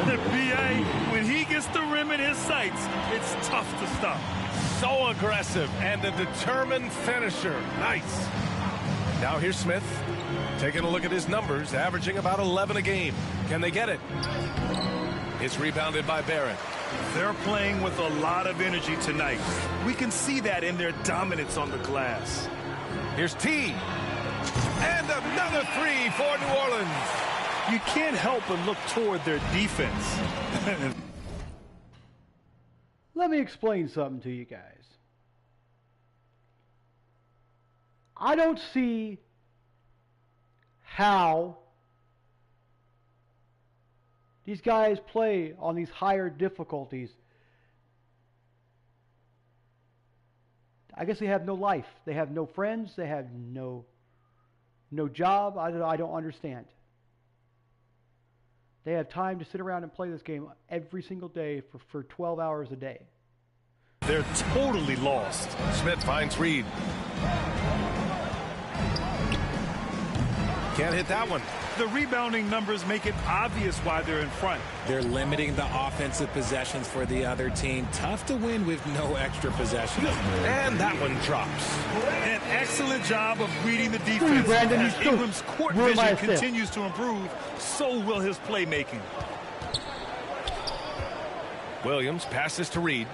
The BA, when he gets the rim in his sights, it's tough to stop.
So aggressive and a determined finisher. Nice. Now here's Smith. Taking a look at his numbers, averaging about 11 a game. Can they get it? It's rebounded by Barrett.
They're playing with a lot of energy tonight. We can see that in their dominance on the glass.
Here's T. And another 3 for New Orleans.
You can't help but look toward their defense.
Let me explain something to you guys. I don't see how these guys play on these higher difficulties. I guess they have no life. They have no friends. They have no job. I don't understand. They have time to sit around and play this game every single day for 12 hours a day.
They're totally lost.
Smith finds Reed. Can't hit that one.
The rebounding numbers make it obvious why they're in front.
They're limiting the offensive possessions for the other team. Tough to win with no extra possessions.
And that one drops.
An excellent job of reading the defense.
Brandon,
as Ingram's court vision continues to improve, so will his playmaking.
Williams passes to Reed.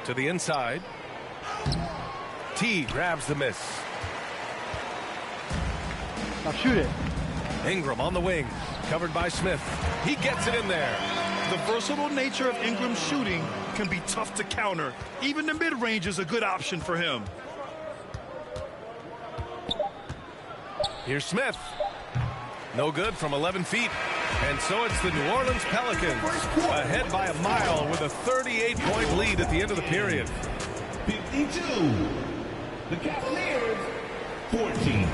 To the inside. T grabs the miss.
Now shoot it.
Ingram on the wing, covered by Smith. He gets it in there.
The versatile nature of Ingram's shooting can be tough to counter. Even the mid-range is a good option for him.
Here's Smith. No good from 11 feet. And so it's the New Orleans Pelicans ahead by a mile with a 38-point lead at the end of the period.
52. The Cavaliers, 14.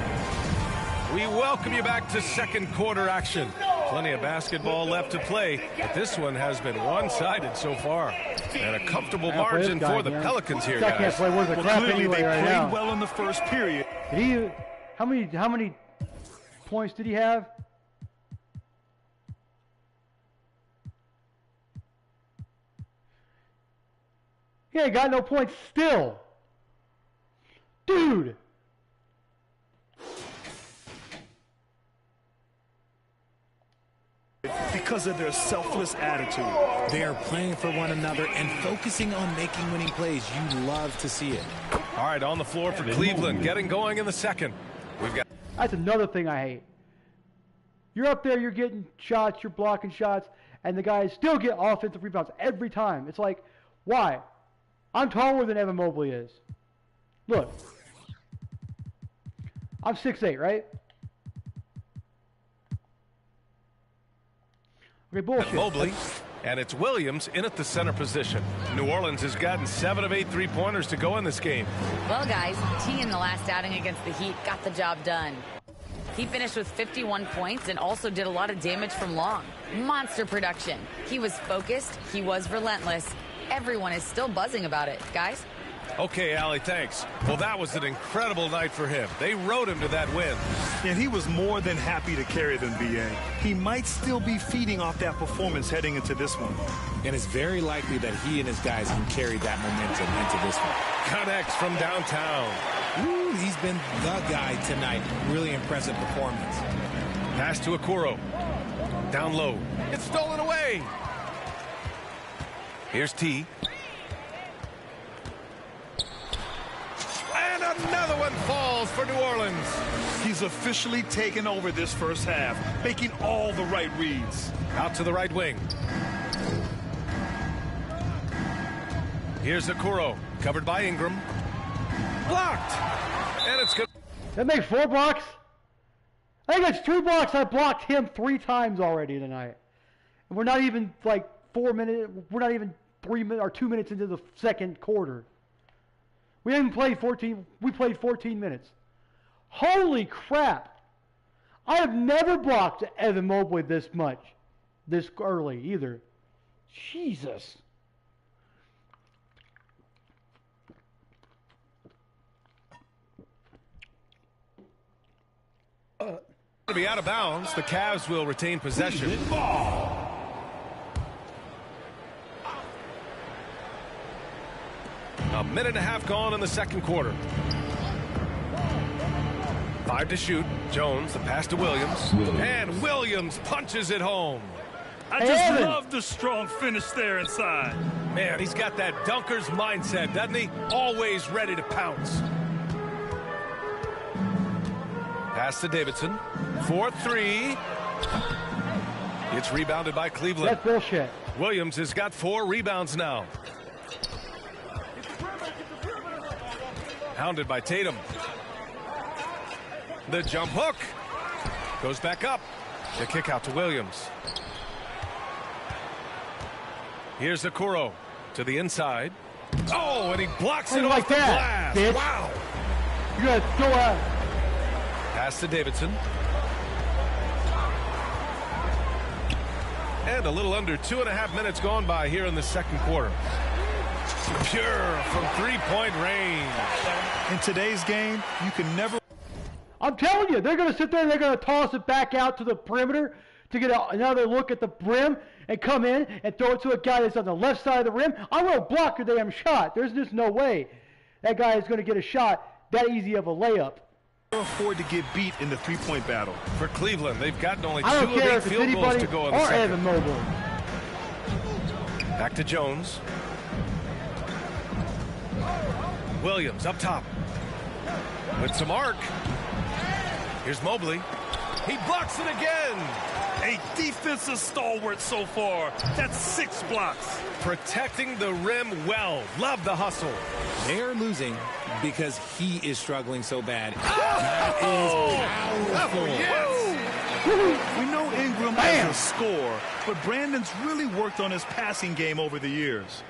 We welcome you back to second quarter action. Plenty of basketball left to play, but this one has been one-sided so far. And a comfortable margin for the Pelicans here, guys.
Can't play worth a crap
Clearly
anyway
they
right
played
now.
well in the first period.
How many points did he have? He ain't got no points still. Dude.
Because of their selfless attitude.
They are playing for one another and focusing on making winning plays. You love to see it.
All right, on the floor for Cleveland, getting going in the second. We've got.
That's another thing I hate. You're up there, you're getting shots, you're blocking shots, and the guys still get offensive rebounds every time. It's like, why? I'm taller than Evan Mobley is. Look. I'm 6'8", right? Okay, bullshit.
Mobley, and it's Williams in at the center position. New Orleans has gotten 7 of 8 three-pointers to go in this game.
Well, guys, T in the last outing against the Heat got the job done. He finished with 51 points and also did a lot of damage from long. Monster production. He was focused. He was relentless. Everyone is still buzzing about it. Guys?
Okay, Allie, thanks. Well, that was an incredible night for him. They rode him to that win.
And he was more than happy to carry them, B.A. He might still be feeding off that performance heading into this one.
And it's very likely that he and his guys can carry that momentum into this one.
Connects from downtown.
Ooh, he's been the guy tonight. Really impressive performance.
Pass to Okoro. Down low. It's stolen away. Here's T. And another one falls for New Orleans.
He's officially taken over this first half, making all the right reads.
Out to the right wing. Here's Okoro, covered by Ingram. Blocked. And it's good.
That makes 4 blocks? I think it's 3 blocks. I blocked him 3 times already tonight. And we're not even like 4 minutes. We're not even 3 minutes or 2 minutes into the second quarter. We haven't played 14. We played 14 minutes. Holy crap! I have never blocked Evan Mobley this much, this early either. Jesus.
To be out of bounds, the Cavs will retain possession. A minute and a half gone in the second quarter. 5 to shoot. Jones, the pass to Williams. And Williams punches it home.
I just love the strong finish there inside.
Man, he's got that dunker's mindset, doesn't he? Always ready to pounce. Pass to Davidson. 4-3. It's rebounded by Cleveland.
That's bullshit.
Williams has got 4 rebounds now. Hounded by Tatum. The jump hook. Goes back up. The kick out to Williams. Here's Okoro. To the inside. Oh, and he blocks it
like
off the
that,
glass.
bitch.
Wow.
You gotta throw out.
Pass to Davidson. And a little under 2.5 minutes gone by here in the second quarter. Pure from three-point range.
In today's game, you can never...
I'm telling you, they're going to sit there and they're going to toss it back out to the perimeter to get another look at the rim and come in and throw it to a guy that's on the left side of the rim. I'm going to block a damn shot. There's just no way that guy is going to get a shot that easy of a layup.
afford to get beat in the three-point battle.
For Cleveland, they've gotten only 2
I don't care
of 8
if it's
field goals
anybody
to go in the
or
second.
Evan Mobley.
Back to Jones. Williams up top. With some arc. Here's Mobley. He blocks it again.
A defensive stalwart so far. That's 6 blocks.
Protecting the rim well. Love the hustle.
They're losing because he is struggling so bad.
That is powerful. Yes. We know Ingram as a scorer, but Brandon's really worked on his passing game over the years.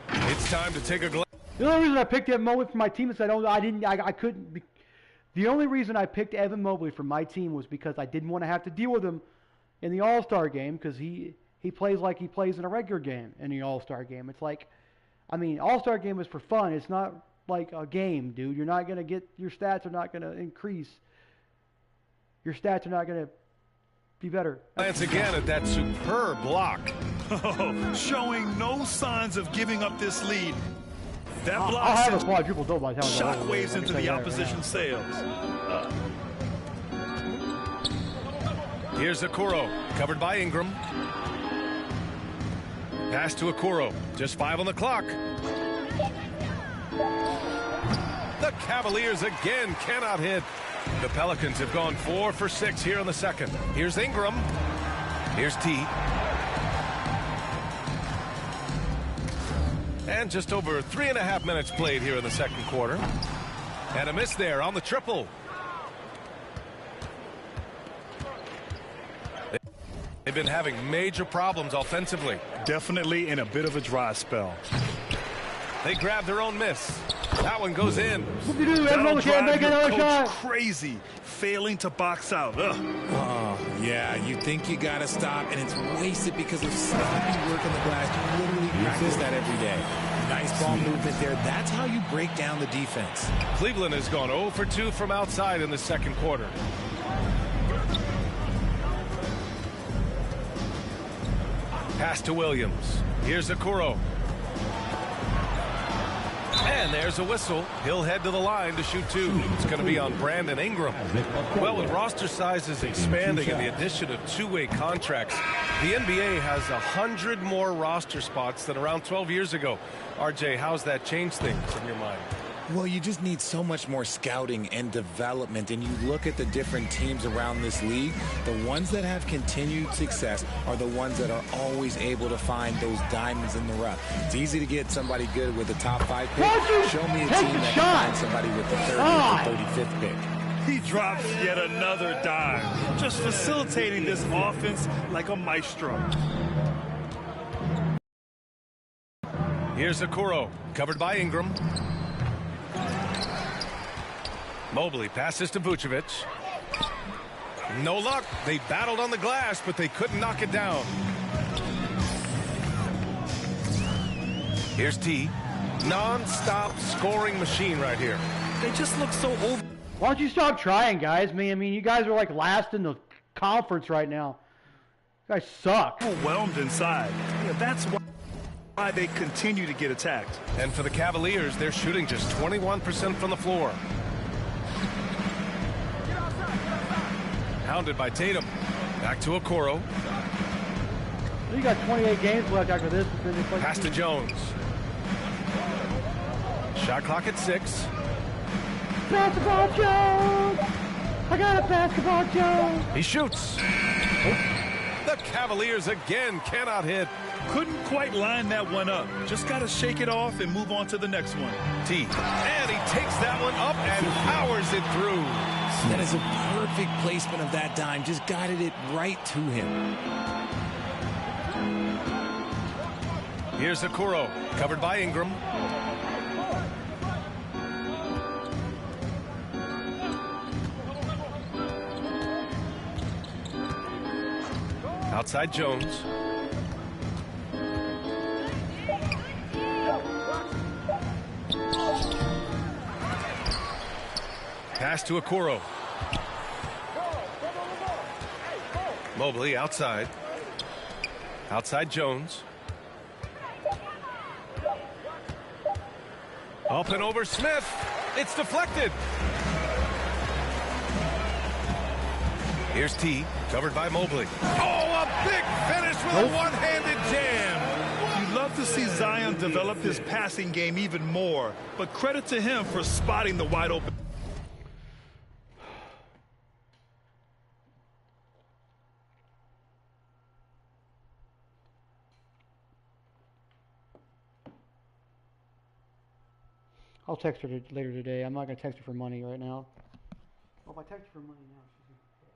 It's time to take a glance.
The only reason I picked Evan Mobley for my team is I couldn't. The only reason I picked Evan Mobley for my team was because I didn't want to have to deal with him in the All-Star game, because he plays like he plays in a regular game in the All-Star game. It's like, I mean, All-Star game is for fun. It's not like a game, dude. You're not going to get, your stats are not going to increase. Your stats are not going to be better.
Glance again at that superb block.
Showing no signs of giving up this lead. That block
I'll have a quadruple double by the time
shockwaves into the opposition sails.
Here's Okoro, covered by Ingram. Pass to Okoro, just 5 on the clock. The Cavaliers again cannot hit. The Pelicans have gone 4 for 6 here in the second. Here's Ingram. Here's T. And just over 3.5 minutes played here in the second quarter. And a miss there on the triple. They've been having major problems offensively.
Definitely in a bit of a dry spell.
They grab their own miss. That one goes in.
That'll drive your coach crazy, failing to box out.
Oh, yeah, you think you got to stop, and it's wasted because of sloppy work on the glass. You literally practice that every day. Nice ball movement there. That's how you break down the defense.
Cleveland has gone 0 for 2 from outside in the second quarter. Pass to Williams. Here's Okoro. And there's a whistle. He'll head to the line to shoot 2. It's going to be on Brandon Ingram. Well, with roster sizes expanding and the addition of two-way contracts, the NBA has 100 more roster spots than around 12 years ago. RJ, how's that changed things in your mind?
Well, you just need so much more scouting and development, and you look at the different teams around this league, the ones that have continued success are the ones that are always able to find those diamonds in the rough. It's easy to get somebody good with a top 5 pick. Show me a team that can find somebody with the 30th or 35th pick.
He drops yet another dime, just facilitating this offense like a maestro.
Here's Okoro, covered by Ingram. Mobley passes to Vucevic. No luck. They battled on the glass, but they couldn't knock it down. Here's T. Non-stop scoring machine right here.
They just look so over.
Why don't you stop trying, guys? I mean, you guys are like last in the conference right now. You guys suck.
Overwhelmed inside. Yeah, that's why they continue to get attacked.
And for the Cavaliers, they're shooting just 21% from the floor. Hounded by Tatum. Back to Okoro.
You got 28 games left after this.
Pass to Jones. Shot clock at 6.
Basketball Jones! I got a basketball Jones!
He shoots. The Cavaliers again cannot hit.
Couldn't quite line that one up. Just got to shake it off and move on to the next one.
T. And he takes that one up and powers it through.
That is a perfect placement of that dime. Just guided it right to him.
Here's Okoro, covered by Ingram. Outside Jones. Pass to Okoro. Mobley outside. Outside Jones. Up and over Smith. It's deflected. Here's T, covered by Mobley. Oh, a big finish with a one-handed jam.
You'd love to see Zion develop his passing game even more, but credit to him for spotting the wide open.
I'll text her later today. I'm not going to text her for money right now. Well, if I text her for money now, she's going to be pissed.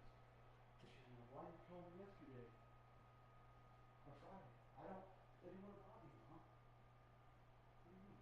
She's going to, why didn't you tell me yesterday? Or Friday? I didn't want to bother you, huh? What do you mean?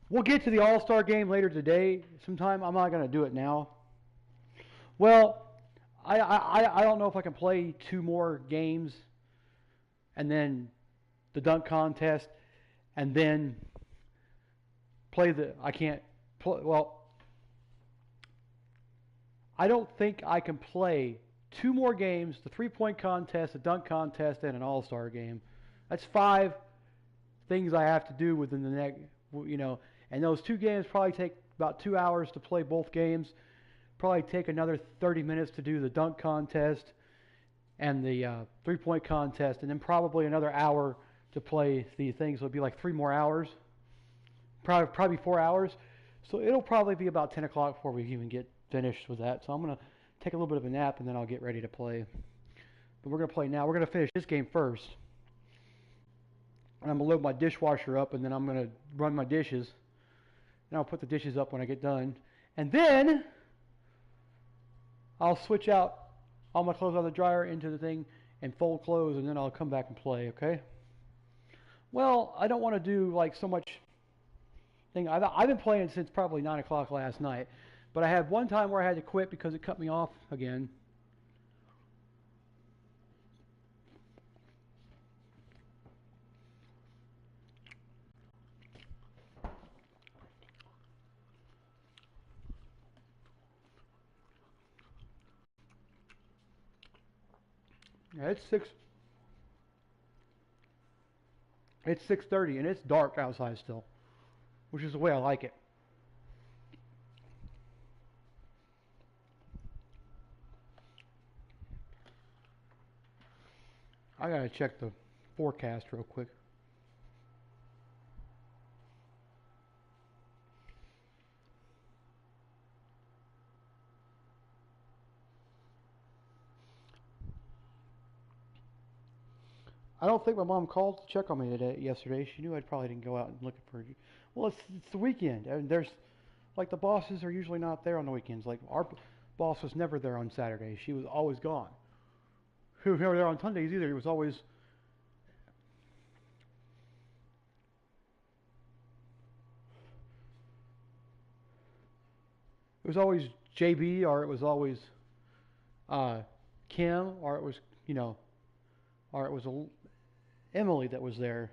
We'll get to the All-Star game later today sometime. I'm not going to do it now. Well, I don't know if I can play 2 more games and then the dunk contest and then play I can't play, well, I don't think I can play 2 more games, the 3-point contest, the dunk contest, and an All-Star game. That's 5 things I have to do within the next, and those 2 games probably take about 2 hours to play both games. Probably take another 30 minutes to do the dunk contest and the 3-point contest, and then probably another hour to play the things. So it'll be like 3 more hours, probably 4 hours. So it'll probably be about 10 o'clock before we even get finished with that. So I'm going to take a little bit of a nap, and then I'll get ready to play. But we're going to play now. We're going to finish this game first. And I'm going to load my dishwasher up, and then I'm going to run my dishes. And I'll put the dishes up when I get done. And then I'll switch out all my clothes out of the dryer into the thing and fold clothes, and then I'll come back and play, okay? Well, I don't want to do like so much thing. I've been playing since probably 9 o'clock last night. But I had one time where I had to quit because it cut me off again. Yeah, it's 6:30 and it's dark outside still, which is the way I like it. I gotta check the forecast real quick. I don't think my mom called to check on me yesterday. She knew I probably didn't go out and look for you. Well, it's the weekend, and there's like the bosses are usually not there on the weekends. Like our boss was never there on Saturdays. She was always gone. He was never there on Sundays either. He was always. It was always JB, or it was always Kim, or it was or it was Emily that was there.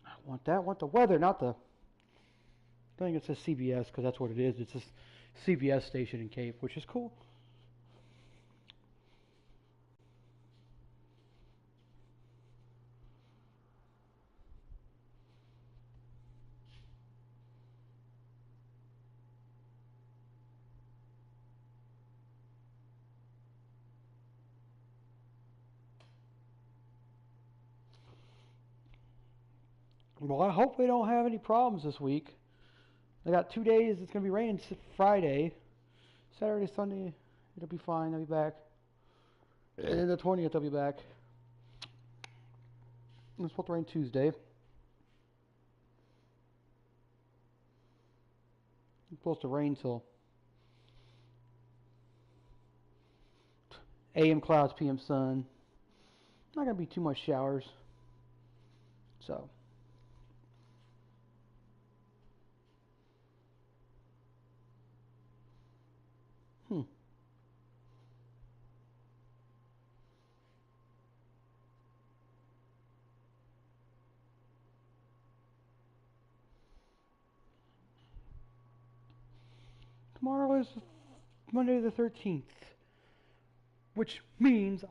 I want the weather, not the. I think it says CBS because that's what it is. It's a CBS station in Cape, which is cool. Well, I hope we don't have any problems this week. I got 2 days. It's going to be raining Friday. Saturday, Sunday, it'll be fine. I'll be back. And then the 20th, I'll be back. It's supposed to rain Tuesday. It's supposed to rain till AM clouds, PM sun. Not going to be too much showers. So. Tomorrow is Monday the 13th, which means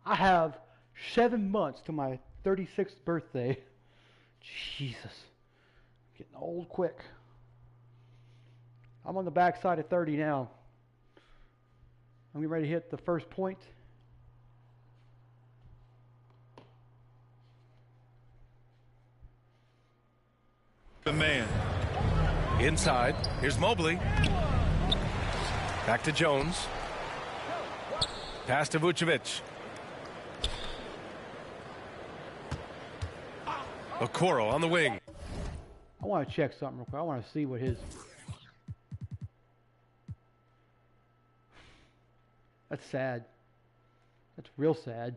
I have 7 months to my 36th birthday. Jesus, I'm getting old quick. I'm on the backside of 30 now. I'm getting ready to hit the first point.
The man. Inside. Here's Mobley. Back to Jones. Pass to Vucevic. Okoro on the wing.
I want to check something real quick. I want to see what his... That's sad. That's real sad.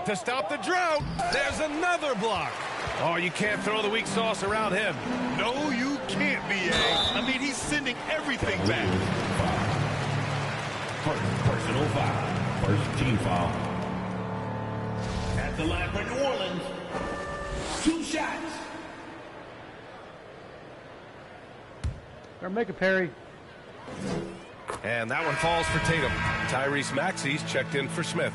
To stop the drought, there's another block. Oh, you can't throw the weak sauce around him.
No, you can't, B.A. I mean, he's sending everything back.
First personal foul. First team foul. At the line for New Orleans. 2 shots.
Better make a parry.
And that one falls for Tatum. Tyrese Maxey's checked in for Smith.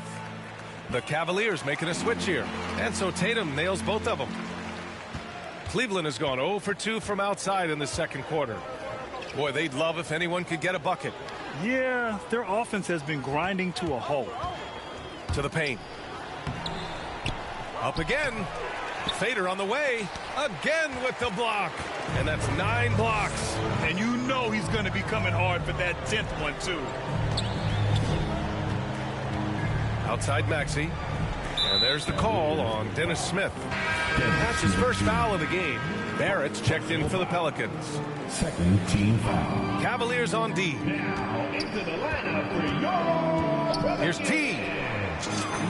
The Cavaliers making a switch here. And so Tatum nails both of them. Cleveland has gone 0 for 2 from outside in the second quarter. Boy, they'd love if anyone could get a bucket.
Yeah, their offense has been grinding to a halt.
To the paint. Up again. Fader on the way. Again with the block. And that's 9 blocks.
And you know he's going to be coming hard for that 10th one, too.
Outside Maxey. And there's the call on Dennis Smith. That's his first foul of the game. Barrett's checked in for the Pelicans.
Second team foul.
Cavaliers on D.
Now into the lineup for your...
Here's T.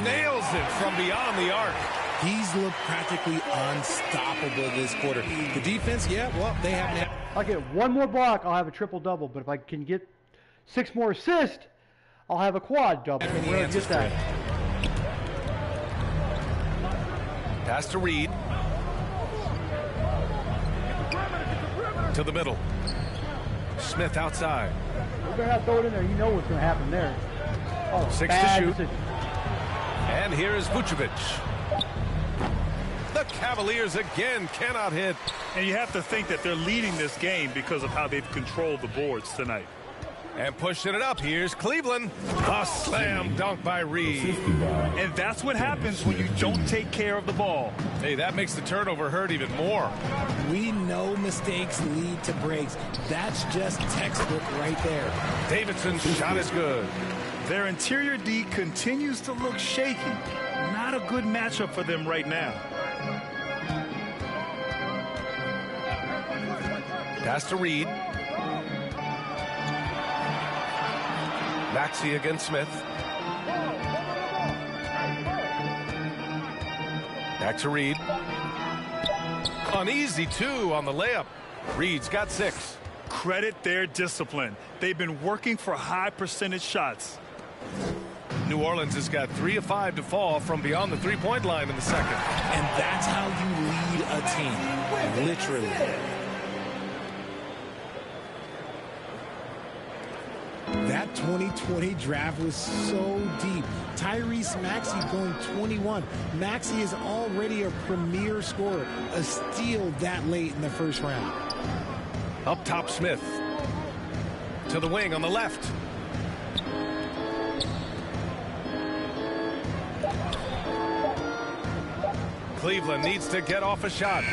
Nails it from beyond the arc.
He's looked practically unstoppable this quarter. The defense, yeah, well, they haven't had...
If I get one more block, I'll have a triple-double. But if I can get 6 more assists, I'll have a quad-double. Where did I get that?
Pass to Reed. To the middle. Smith outside.
We're going to have to throw it in there. You know what's going to happen there. Oh,
6 to shoot. Decision. And here is Vucevic. The Cavaliers again cannot hit.
And you have to think that they're leading this game because of how they've controlled the boards tonight.
And pushing it up, here's Cleveland. A slam dunk by Reed.
And that's what happens when you don't take care of the ball.
Hey, that makes the turnover hurt even more.
We know mistakes lead to breaks. That's just textbook right there.
Davidson's shot is good.
Their interior D continues to look shaky. Not a good matchup for them right now.
Pass to Reed. Maxey against Smith. Back to Reed. Uneasy two on the layup. Reed's got 6.
Credit their discipline. They've been working for high percentage shots.
New Orleans has got 3 of 5 to fall from beyond the three-point line in the second.
And that's how you lead a team. Literally. That 2020 draft was so deep. Tyrese Maxey going 21. Maxey is already a premier scorer. A steal that late in the first round.
Up top, Smith. To the wing on the left. Cleveland needs to get off a shot.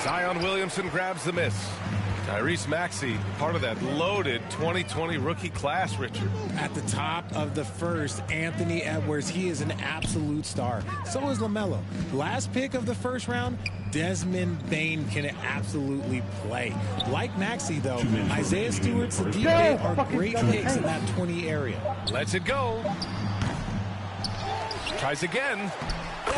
Zion Williamson grabs the miss. Tyrese Maxey, part of that loaded 2020 rookie class, Richard.
At the top of the first, Anthony Edwards, he is an absolute star. So is LaMelo. Last pick of the first round, Desmond Bane can absolutely play. Like Maxey, though, Isaiah Stewart, Sadiq Bey are great picks in that 20 area.
Lets it go. Tries again.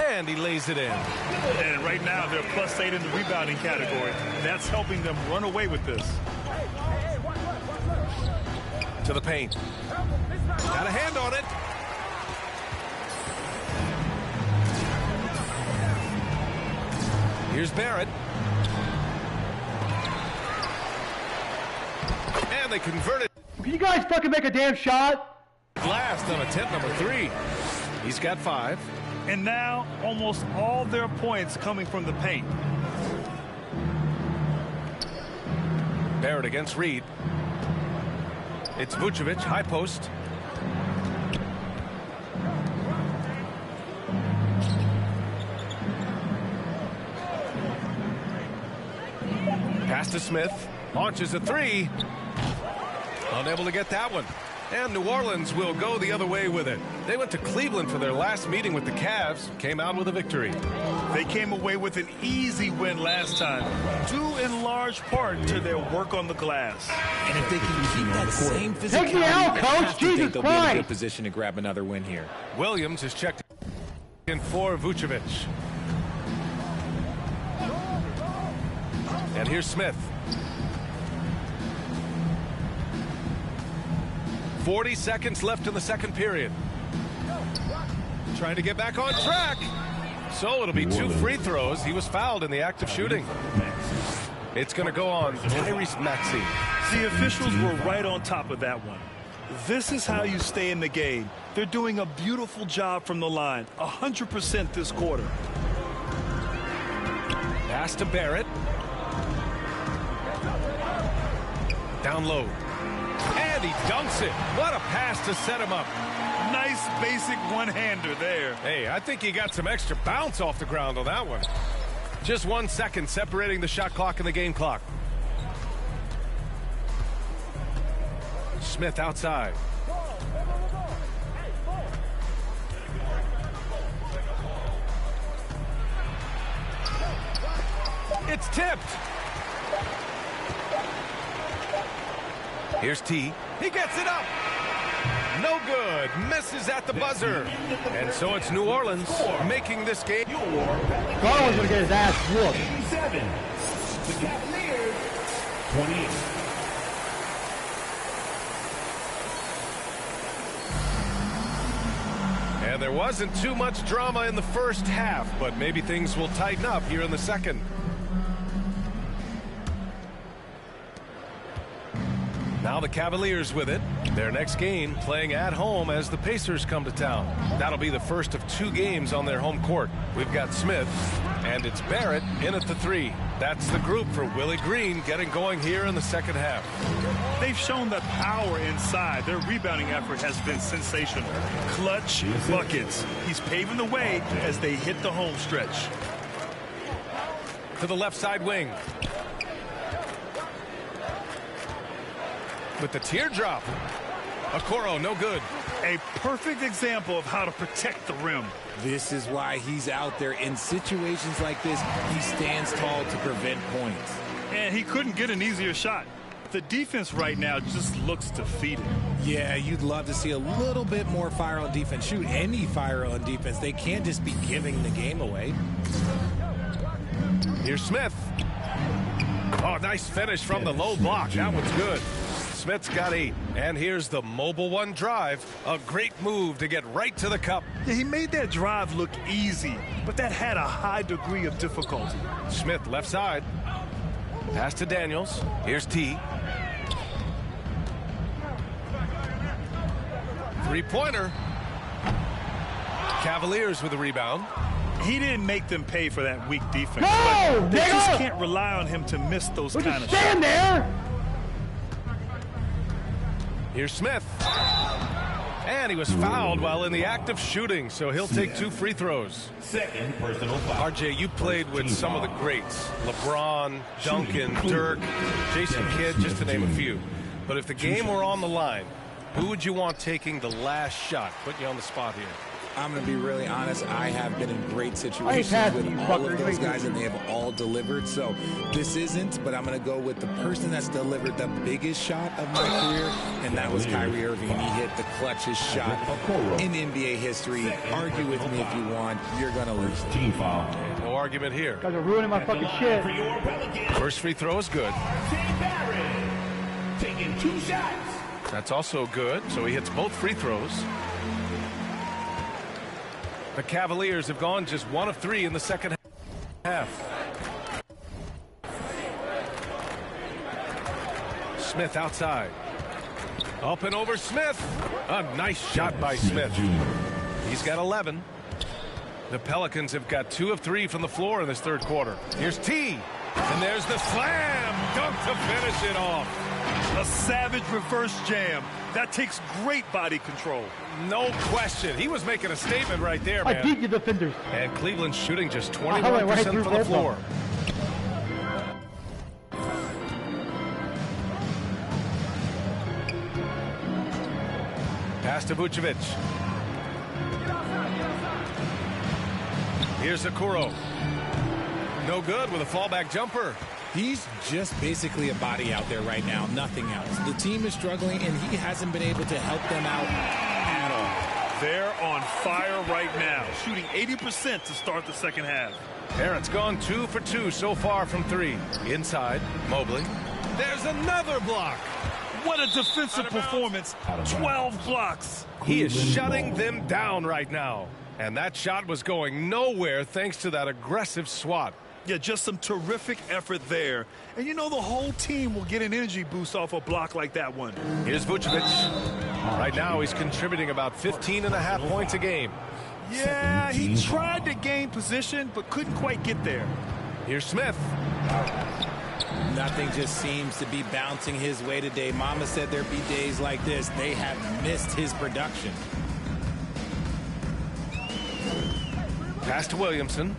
And he lays it in.
And right now, they're +8 in the rebounding category. That's helping them run away with this.
To the paint. Got a hand on it. Here's Barrett. And they converted.
Can you guys fucking make a damn shot?
Last on attempt number 3. He's got 5.
And now, almost all their points coming from the paint.
Barrett against Reed. It's Vucevic, high post. Pass to Smith. Launches a 3. Unable to get that one. And New Orleans will go the other way with it. They went to Cleveland for their last meeting with the Cavs, came out with a victory.
They came away with an easy win last time, due in large part to their work on the glass.
And if they can keep that same physicality,
take me out, coach. Jesus
they'll
Christ.
be in a good position to grab another win here.
Williams is checked in for Vucevic. And here's Smith. 40 seconds left in the second period. Trying to get back on track. So it'll be 2 free throws. He was fouled in the act of shooting. It's going to go on Tyrese Maxey.
The officials were right on top of that one. This is how you stay in the game. They're doing a beautiful job from the line. 100% this quarter.
Pass to Barrett. Down low. And he dunks it. What a pass to set him up.
Nice basic one-hander there.
Hey, I think he got some extra bounce off the ground on that one. Just 1 second separating the shot clock and the game clock. Smith outside. It's tipped. Here's T. He gets it up. No good. Misses at the buzzer. And so it's New Orleans making this game.
Garland's going to get his ass whooped.
87. The Cavaliers, 28.
And there wasn't too much drama in the first half, but maybe things will tighten up here in the second. Now the Cavaliers with it. Their next game playing at home as the Pacers come to town. That'll be the first of 2 games on their home court. We've got Smith And it's Barrett in at the 3. That's the group for Willie Green getting going here in the second half.
They've shown the power inside. Their rebounding effort has been sensational. Clutch buckets. He's paving the way as they hit the home stretch.
To the left side wing. With the teardrop. Okoro, no good.
A perfect example of how to protect the rim.
This is why he's out there in situations like this. He stands tall to prevent points.
And he couldn't get an easier shot. The defense right now just looks defeated.
Yeah, you'd love to see a little bit more fire on defense. Shoot, any fire on defense. They can't just be giving the game away.
Here's Smith. Oh, nice finish from the low block. That one's good. Smith's got 8. And here's the mobile one drive. A great move to get right to the cup.
Yeah, he made that drive look easy, but that had a high degree of difficulty.
Smith left side. Pass to Daniels. Here's T. Three-pointer. Cavaliers with a rebound.
He didn't make them pay for that weak defense.
Go!
But they just can't rely on him to miss those kind of shots.
Stand there!
Here's Smith. And he was fouled while in the act of shooting, so he'll take 2 free throws.
Second personal foul.
RJ, you played with some of the greats. LeBron, Duncan, Dirk, Jason Kidd, just to name a few. But if the game were on the line, who would you want taking the last shot? Put you on the spot here.
I'm going to be really honest. I have been in great situations with all of those guys, and they have all delivered. So this isn't, but I'm going to go with the person that's delivered the biggest shot of my career, and that was Kyrie Irving. He hit the clutchest shot in NBA history. Argue with me if you want. You're going to lose.
Team foul.
No argument here.
You guys are ruining my fucking shit.
First free throw is good.
Taking 2 shots.
That's also good, so he hits both free throws. The Cavaliers have gone just 1 of 3 in the second half. Smith outside. Up and over Smith. A nice shot by Smith. He's got 11. The Pelicans have got 2 of 3 from the floor in this third quarter. Here's T. And there's the slam. Dunk to finish it off.
A savage reverse jam. That takes great body control.
No question. He was making a statement right there, man.
I beat the defenders.
And Cleveland's shooting just 21% from the floor. Pass to Vucevic. Here's Okoro. No good with a fallback jumper.
He's just basically a body out there right now, nothing else. The team is struggling, and he hasn't been able to help them out at all.
They're on fire right now, shooting 80% to start the second half.
Barrett's gone 2 for 2 so far from 3. Inside, Mobley. There's another block.
What a defensive performance. 12 blocks.
He is shutting them down right now. And that shot was going nowhere thanks to that aggressive swat.
Yeah, just some terrific effort there. And you know the whole team will get an energy boost off a block like that one.
Here's Vucevic. Right now he's contributing about 15.5 points a game.
Yeah, he tried to gain position but couldn't quite get there.
Here's Smith.
Nothing just seems to be bouncing his way today. Mama said there'd be days like this. They have missed his production.
Pass to Williamson.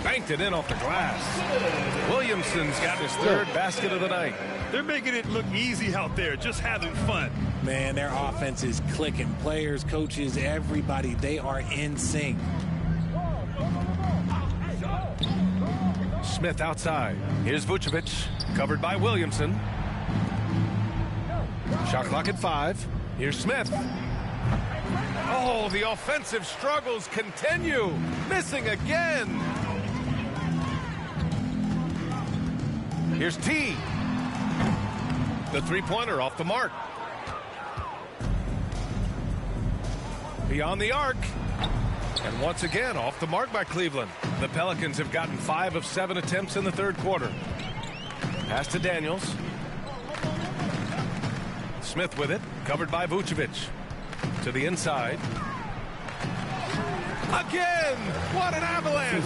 Banked it in off the glass. Williamson's got his 3rd basket of the night.
They're making it look easy out there, just having fun.
Man, their offense is clicking. Players, coaches, everybody, they are in sync.
Smith outside. Here's Vucevic, covered by Williamson. Shot clock at 5. Here's Smith. Oh, the offensive struggles continue. Missing again. Here's T. The three-pointer off the mark. Beyond the arc. And once again, off the mark by Cleveland. The Pelicans have gotten 5 of 7 attempts in the third quarter. Pass to Daniels. Smith with it, covered by Vucevic. To the inside. Again! What an avalanche!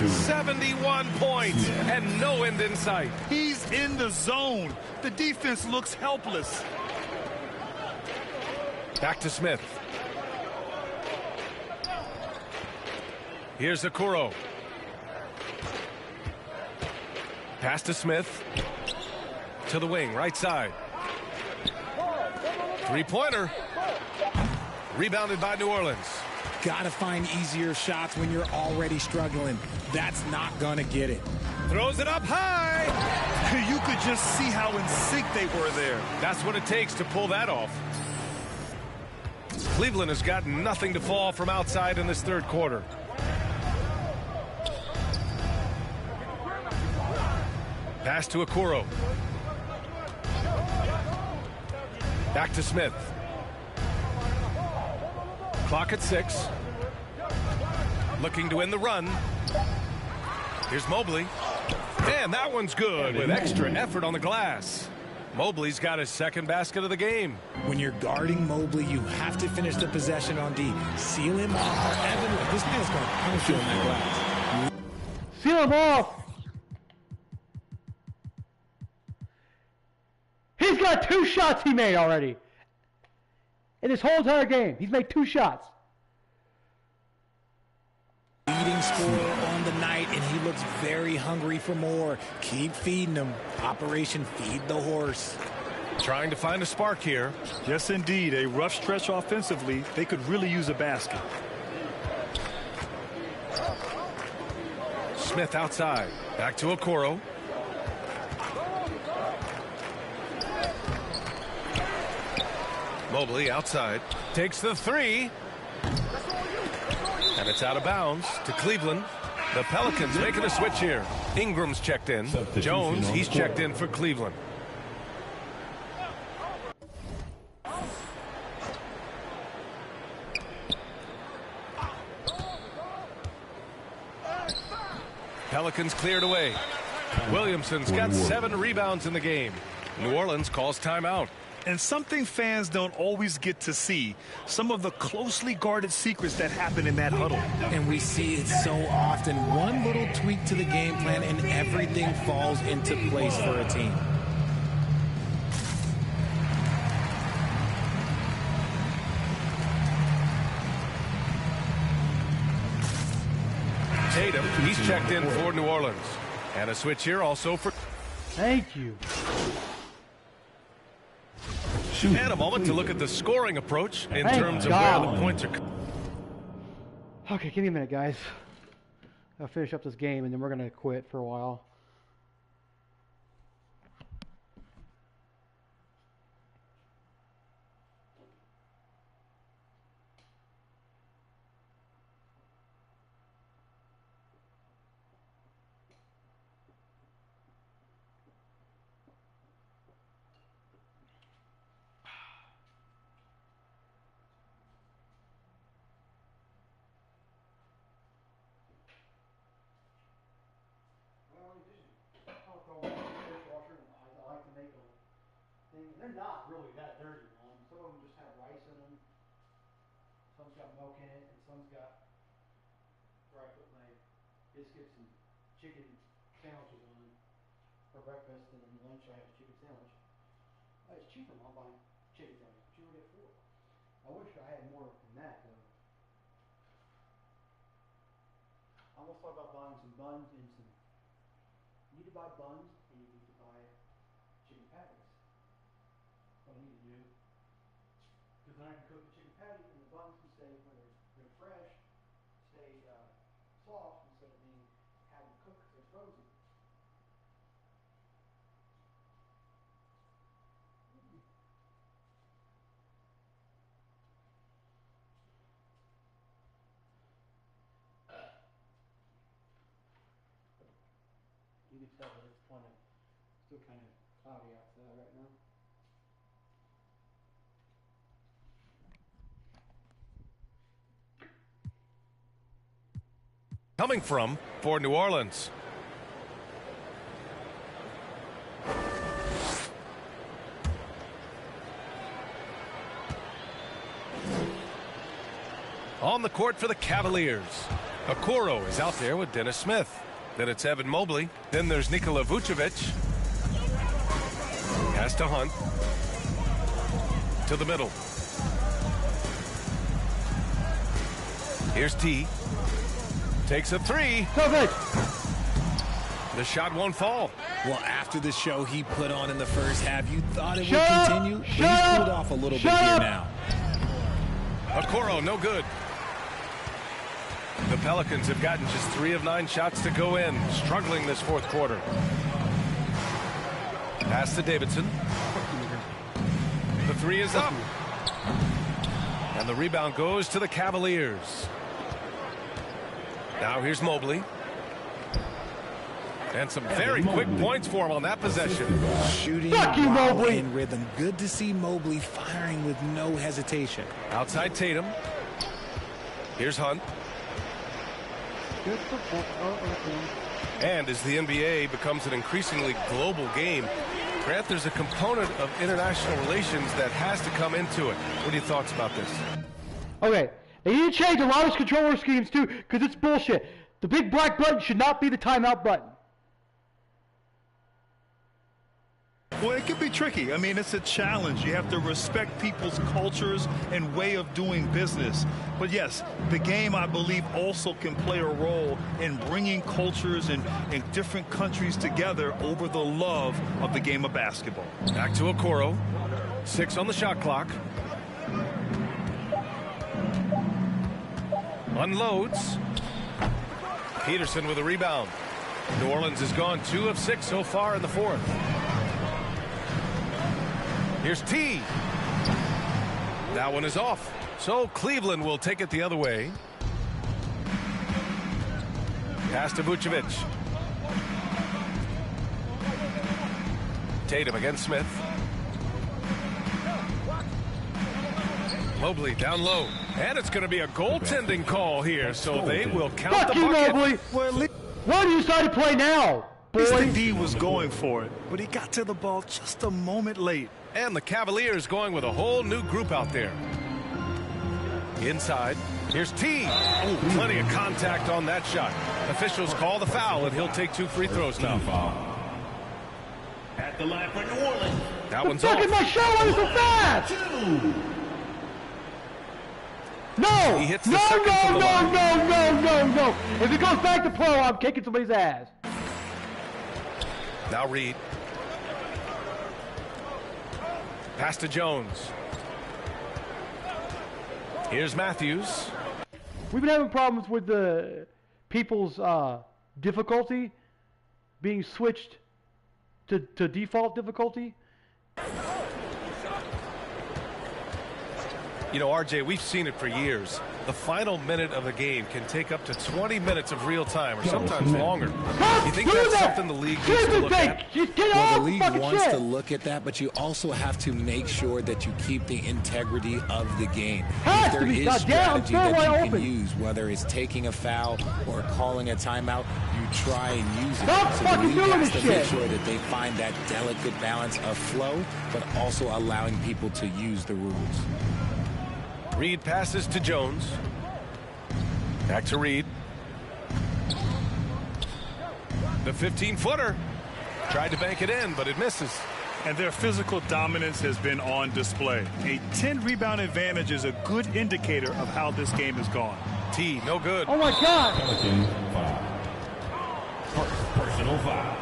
71 points and no end in sight.
He's in the zone. The defense looks helpless.
Back to Smith. Here's Okoro. Pass to Smith. To the wing, right side. Three-pointer. Rebounded by New Orleans.
Gotta find easier shots when you're already struggling. That's not gonna get it.
Throws it up high.
You could just see how in sync they were there.
That's what it takes to pull that off. Cleveland has got nothing to fall from outside in this third quarter. Pass to Okoro. Back to Smith. Clock at 6. Looking to win the run. Here's Mobley. And that one's good with extra effort on the glass. Mobley's got his second basket of the game.
When you're guarding Mobley, you have to finish the possession on D. Seal him off. Or Evan, this man's going to punch you on that glass.
Seal him off. He's got 2 shots he made already. In this whole entire game, he's made 2 shots.
Leading scorer on the night, and he looks very hungry for more. Keep feeding him. Operation Feed the Horse.
Trying to find a spark here.
Yes, indeed. A rough stretch offensively. They could really use a basket.
Smith outside. Back to Okoro. Mobley outside. Takes the 3. And it's out of bounds to Cleveland. The Pelicans making a switch here. Ingram's checked in. Jones, he's checked in for Cleveland. Pelicans cleared away. Williamson's got 7 rebounds in the game. New Orleans calls timeout.
And something fans don't always get to see, some of the closely guarded secrets that happen in that huddle.
And we see it so often. One little tweak to the game plan and everything falls into place for a team.
Tatum, he's checked in for New Orleans. And a switch here also for...
Thank you.
And a moment to look at the scoring approach in terms of where the points are.
Okay, give me a minute, guys. I'll finish up this game, and then we're going to quit for a while. They're not really that dirty, man. Some of them just have rice in them. Some's got milk in it, and some's got where I put my biscuits and chicken sandwiches on for breakfast, and then lunch I have a chicken sandwich. It's cheaper, Mom, buying chicken sandwiches. But you only get 4. I wish I had more than that, though. I almost thought about buying some buns and some. You need to buy buns, and you need to buy chicken patties. What I need to do, because then I can cook the chicken patty and the buns can stay when they're fresh, stay soft instead of being having cooked because they're frozen. You can tell that it's still kind of cloudy outside right now.
Coming from for New Orleans. On the court for the Cavaliers. Okoro is out there with Dennis Smith. Then it's Evan Mobley. Then there's Nikola Vucevic. Pass to Hunt. To the middle. Here's T. Takes a three.
Perfect.
The shot won't fall.
Well, after the show he put on in the first half, you thought it would continue. He's cooled off a little bit here now.
Okoro, no good. The Pelicans have gotten just 3 of 9 shots to go in, struggling this fourth quarter. Pass to Davidson. The three is up. And the rebound goes to the Cavaliers. Now here's Mobley. And some very quick points for him on that possession.
Shooting while in rhythm. Good to see Mobley firing with no hesitation.
Outside Tatum. Here's Hunt. And as the NBA becomes an increasingly global game, Grant, there's a component of international relations that has to come into it. What are your thoughts about this?
Okay, they need to change a lot of controller schemes too, because it's bullshit. The big black button should not be the timeout button.
Well, it can be tricky. I mean, it's a challenge. You have to respect people's cultures and way of doing business. But yes, the game, I believe, also can play a role in bringing cultures in different countries together over the love of the game of basketball.
Back to Okoro. 6 on the shot clock. Unloads. Peterson with a rebound. New Orleans has gone 2 of 6 so far in the fourth. Here's T. That one is off. So Cleveland will take it the other way. Pass to Vucevic. Tatum against Smith. Mobley down low. And it's going to be a goaltending call here, so they will count the bucket.
Mobley. Why do you decide to play now, boys?
The D was going for it, but he got to the ball just a moment late.
And the Cavaliers going with a whole new group out there. Inside. Here's T. Oh, plenty of contact on that shot. Officials call the foul, and he'll take 2 free throws now.
At the line for New Orleans.
That one's off.
Look at my shot so fast! No!
He hits the second from the line.
No. If it goes back to pro, I'm kicking somebody's ass.
Now Reed. Pass to Jones. Here's Matthews.
We've been having problems with the people's difficulty being switched to default difficulty.
You know, RJ, we've seen it for years. The final minute of a game can take up to 20 minutes of real time, or sometimes longer. You think that's something the league needs to look at?
Well, the league wants to look at that, but you also have to make sure that you keep the integrity of the game. If there is strategy that you can use, whether it's taking a foul or calling a timeout, you try and use it. So the league has to make sure that they find that delicate balance of flow, but also allowing people to use the rules.
Reed passes to Jones. Back to Reed. The 15-footer. Tried to bank it in, but it misses.
And their physical dominance has been on display. A 10-rebound advantage is a good indicator of how this game has gone.
T, no good.
Oh, my God.
Pelicans foul. Personal foul.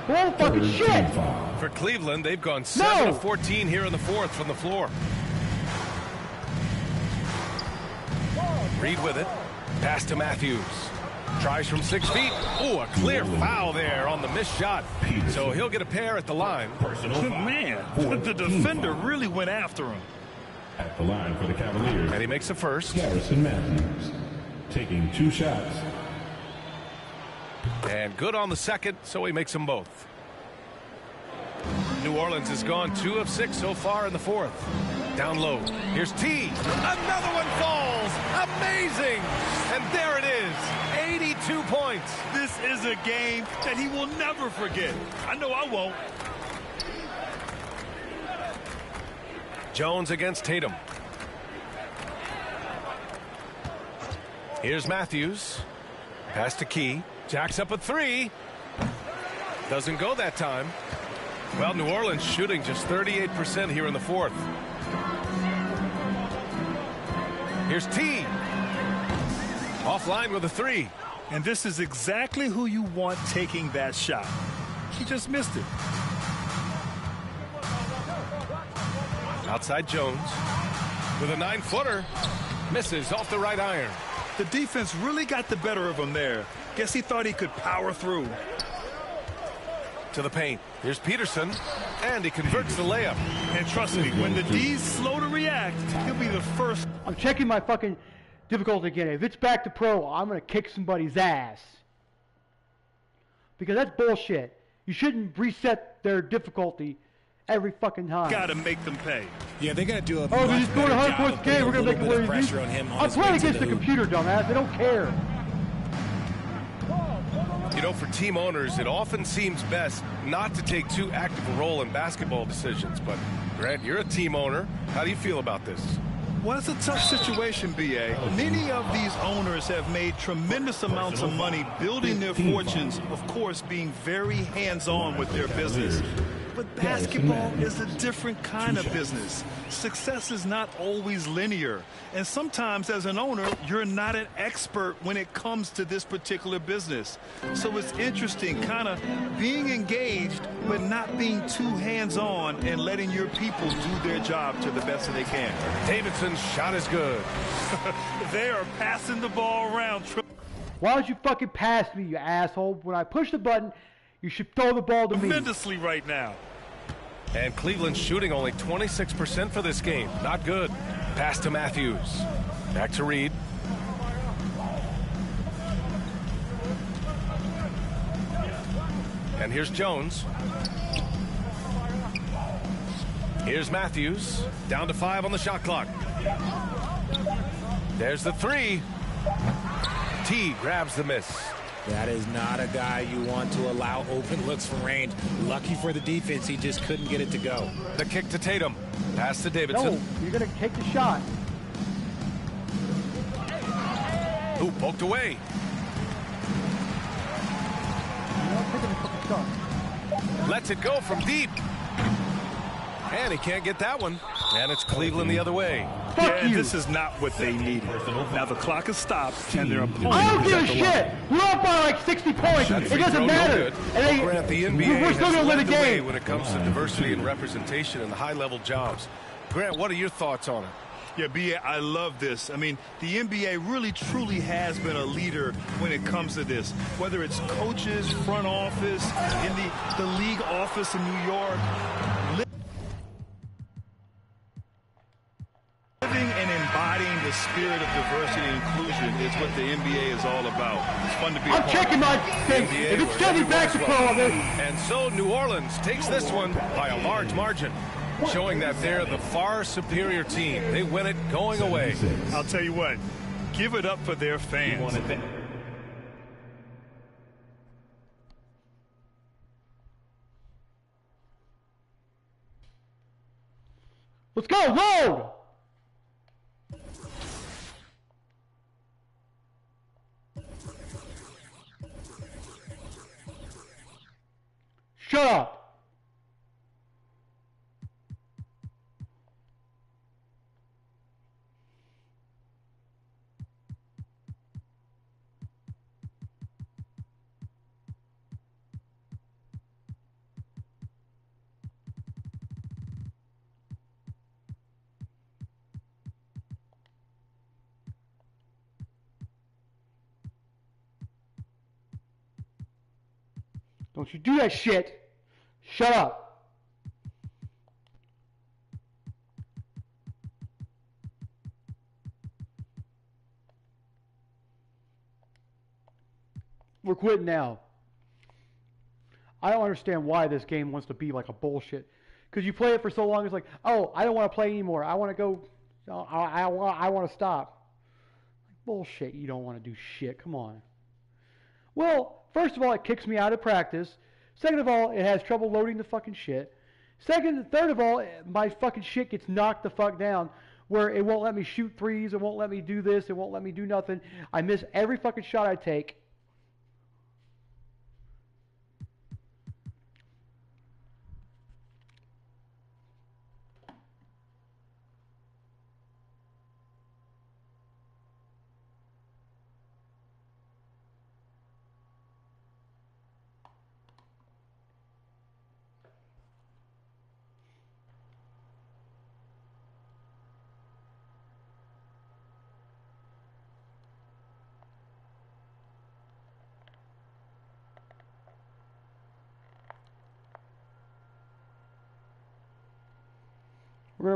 Oh, fucking shit.
For Cleveland, they've gone 7 of 14 here in the fourth from the floor. Reed with it. Pass to Matthews. Tries from 6 feet. Oh, a clear foul there on the missed shot. So he'll get a pair at the line.
Man, the defender really went after him.
At the line for the Cavaliers.
And he makes the first.
Garrison Matthews taking 2 shots.
And good on the second, so he makes them both. New Orleans has gone 2 of 6 so far in the fourth. Down low. Here's T. Another one falls. Amazing. And there it is. 82 points.
This is a game that he will never forget. I know I won't.
Jones against Tatum. Here's Matthews. Pass to Key. Jacks up a three. Doesn't go that time. Well, New Orleans shooting just 38% here in the fourth. Here's T. Offline with a three.
And this is exactly who you want taking that shot. He just missed it.
Outside Jones with a 9-footer. Misses off the right iron.
The defense really got the better of him there. Guess he thought he could power through.
To the paint. Here's Peterson. And he converts the layup.
And trust me, when the D's slow to react, he'll be the first.
I'm checking my fucking difficulty again. If it's back to pro, I'm going to kick somebody's ass. Because that's bullshit. You shouldn't reset their difficulty every fucking time.
Got to make them pay.
Yeah, they got to do a
oh, he's going 100 points a game. We're going to make it where
pressure on him.
I'm playing against the computer, dumbass. They don't care.
You know, for team owners, it often seems best not to take too active a role in basketball decisions. But, Grant, you're a team owner. How do you feel about this?
Well, it's a tough situation, B.A. Many of these owners have made tremendous amounts of money building their fortunes, of course, being very hands-on with their business. But basketball is a different kind of business. Success is not always linear. And sometimes as an owner, you're not an expert when it comes to this particular business. So it's interesting kind of being engaged, but not being too hands-on and letting your people do their job to the best that they can.
Davidson's shot is good.
They are passing the ball around.
Why don't you fucking pass me, you asshole? When I push the button, you should throw the ball to me.
Tremendously right now.
And Cleveland shooting only 26% for this game. Not good. Pass to Matthews. Back to Reed. And here's Jones. Here's Matthews. Down to 5 on the shot clock. There's the three. T grabs the miss.
That is not a guy you want to allow open looks from range. Lucky for the defense, he just couldn't get it to go.
The kick to Tatum. Pass to Davidson.
No, you're going to take the shot.
Ooh, poked away. Lets it go from deep. And he can't get that one. And it's Cleveland the other way.
Yeah, this is not what they needed. Now the clock is stopped, and their opponent
I don't give a shit. We're up by like 60 points. It doesn't matter.
No Grant, the NBA
we're still
has
going to win
led
the
the way
game.
when it comes to diversity and representation in the high-level jobs. Grant, what are your thoughts on it?
Yeah, B.A., I love this. I mean, the NBA really, truly has been a leader when it comes to this. Whether it's coaches, front office, in the league office in New York. Living and embodying the spirit of diversity and inclusion is what the NBA is all about. It's fun to be a part of.
I'm checking my thing. If it's getting back to pro,
and so New Orleans takes this one by a large margin, showing that they're the far superior team. They win it going away.
I'll tell you what, give it up for their fans.
Let's go, road! Shut up! Don't you do that shit! Shut up! We're quitting now. I don't understand why this game wants to be like a bullshit. Because you play it for so long, it's like, oh, I don't want to play anymore. I want to go. I want to stop. Bullshit. You don't want to do shit. Come on. Well, first of all, it kicks me out of practice. Second of all, it has trouble loading the fucking shit. Third of all, my fucking shit gets knocked the fuck down where it won't let me shoot threes, it won't let me do this, it won't let me do nothing. I miss every fucking shot I take. We're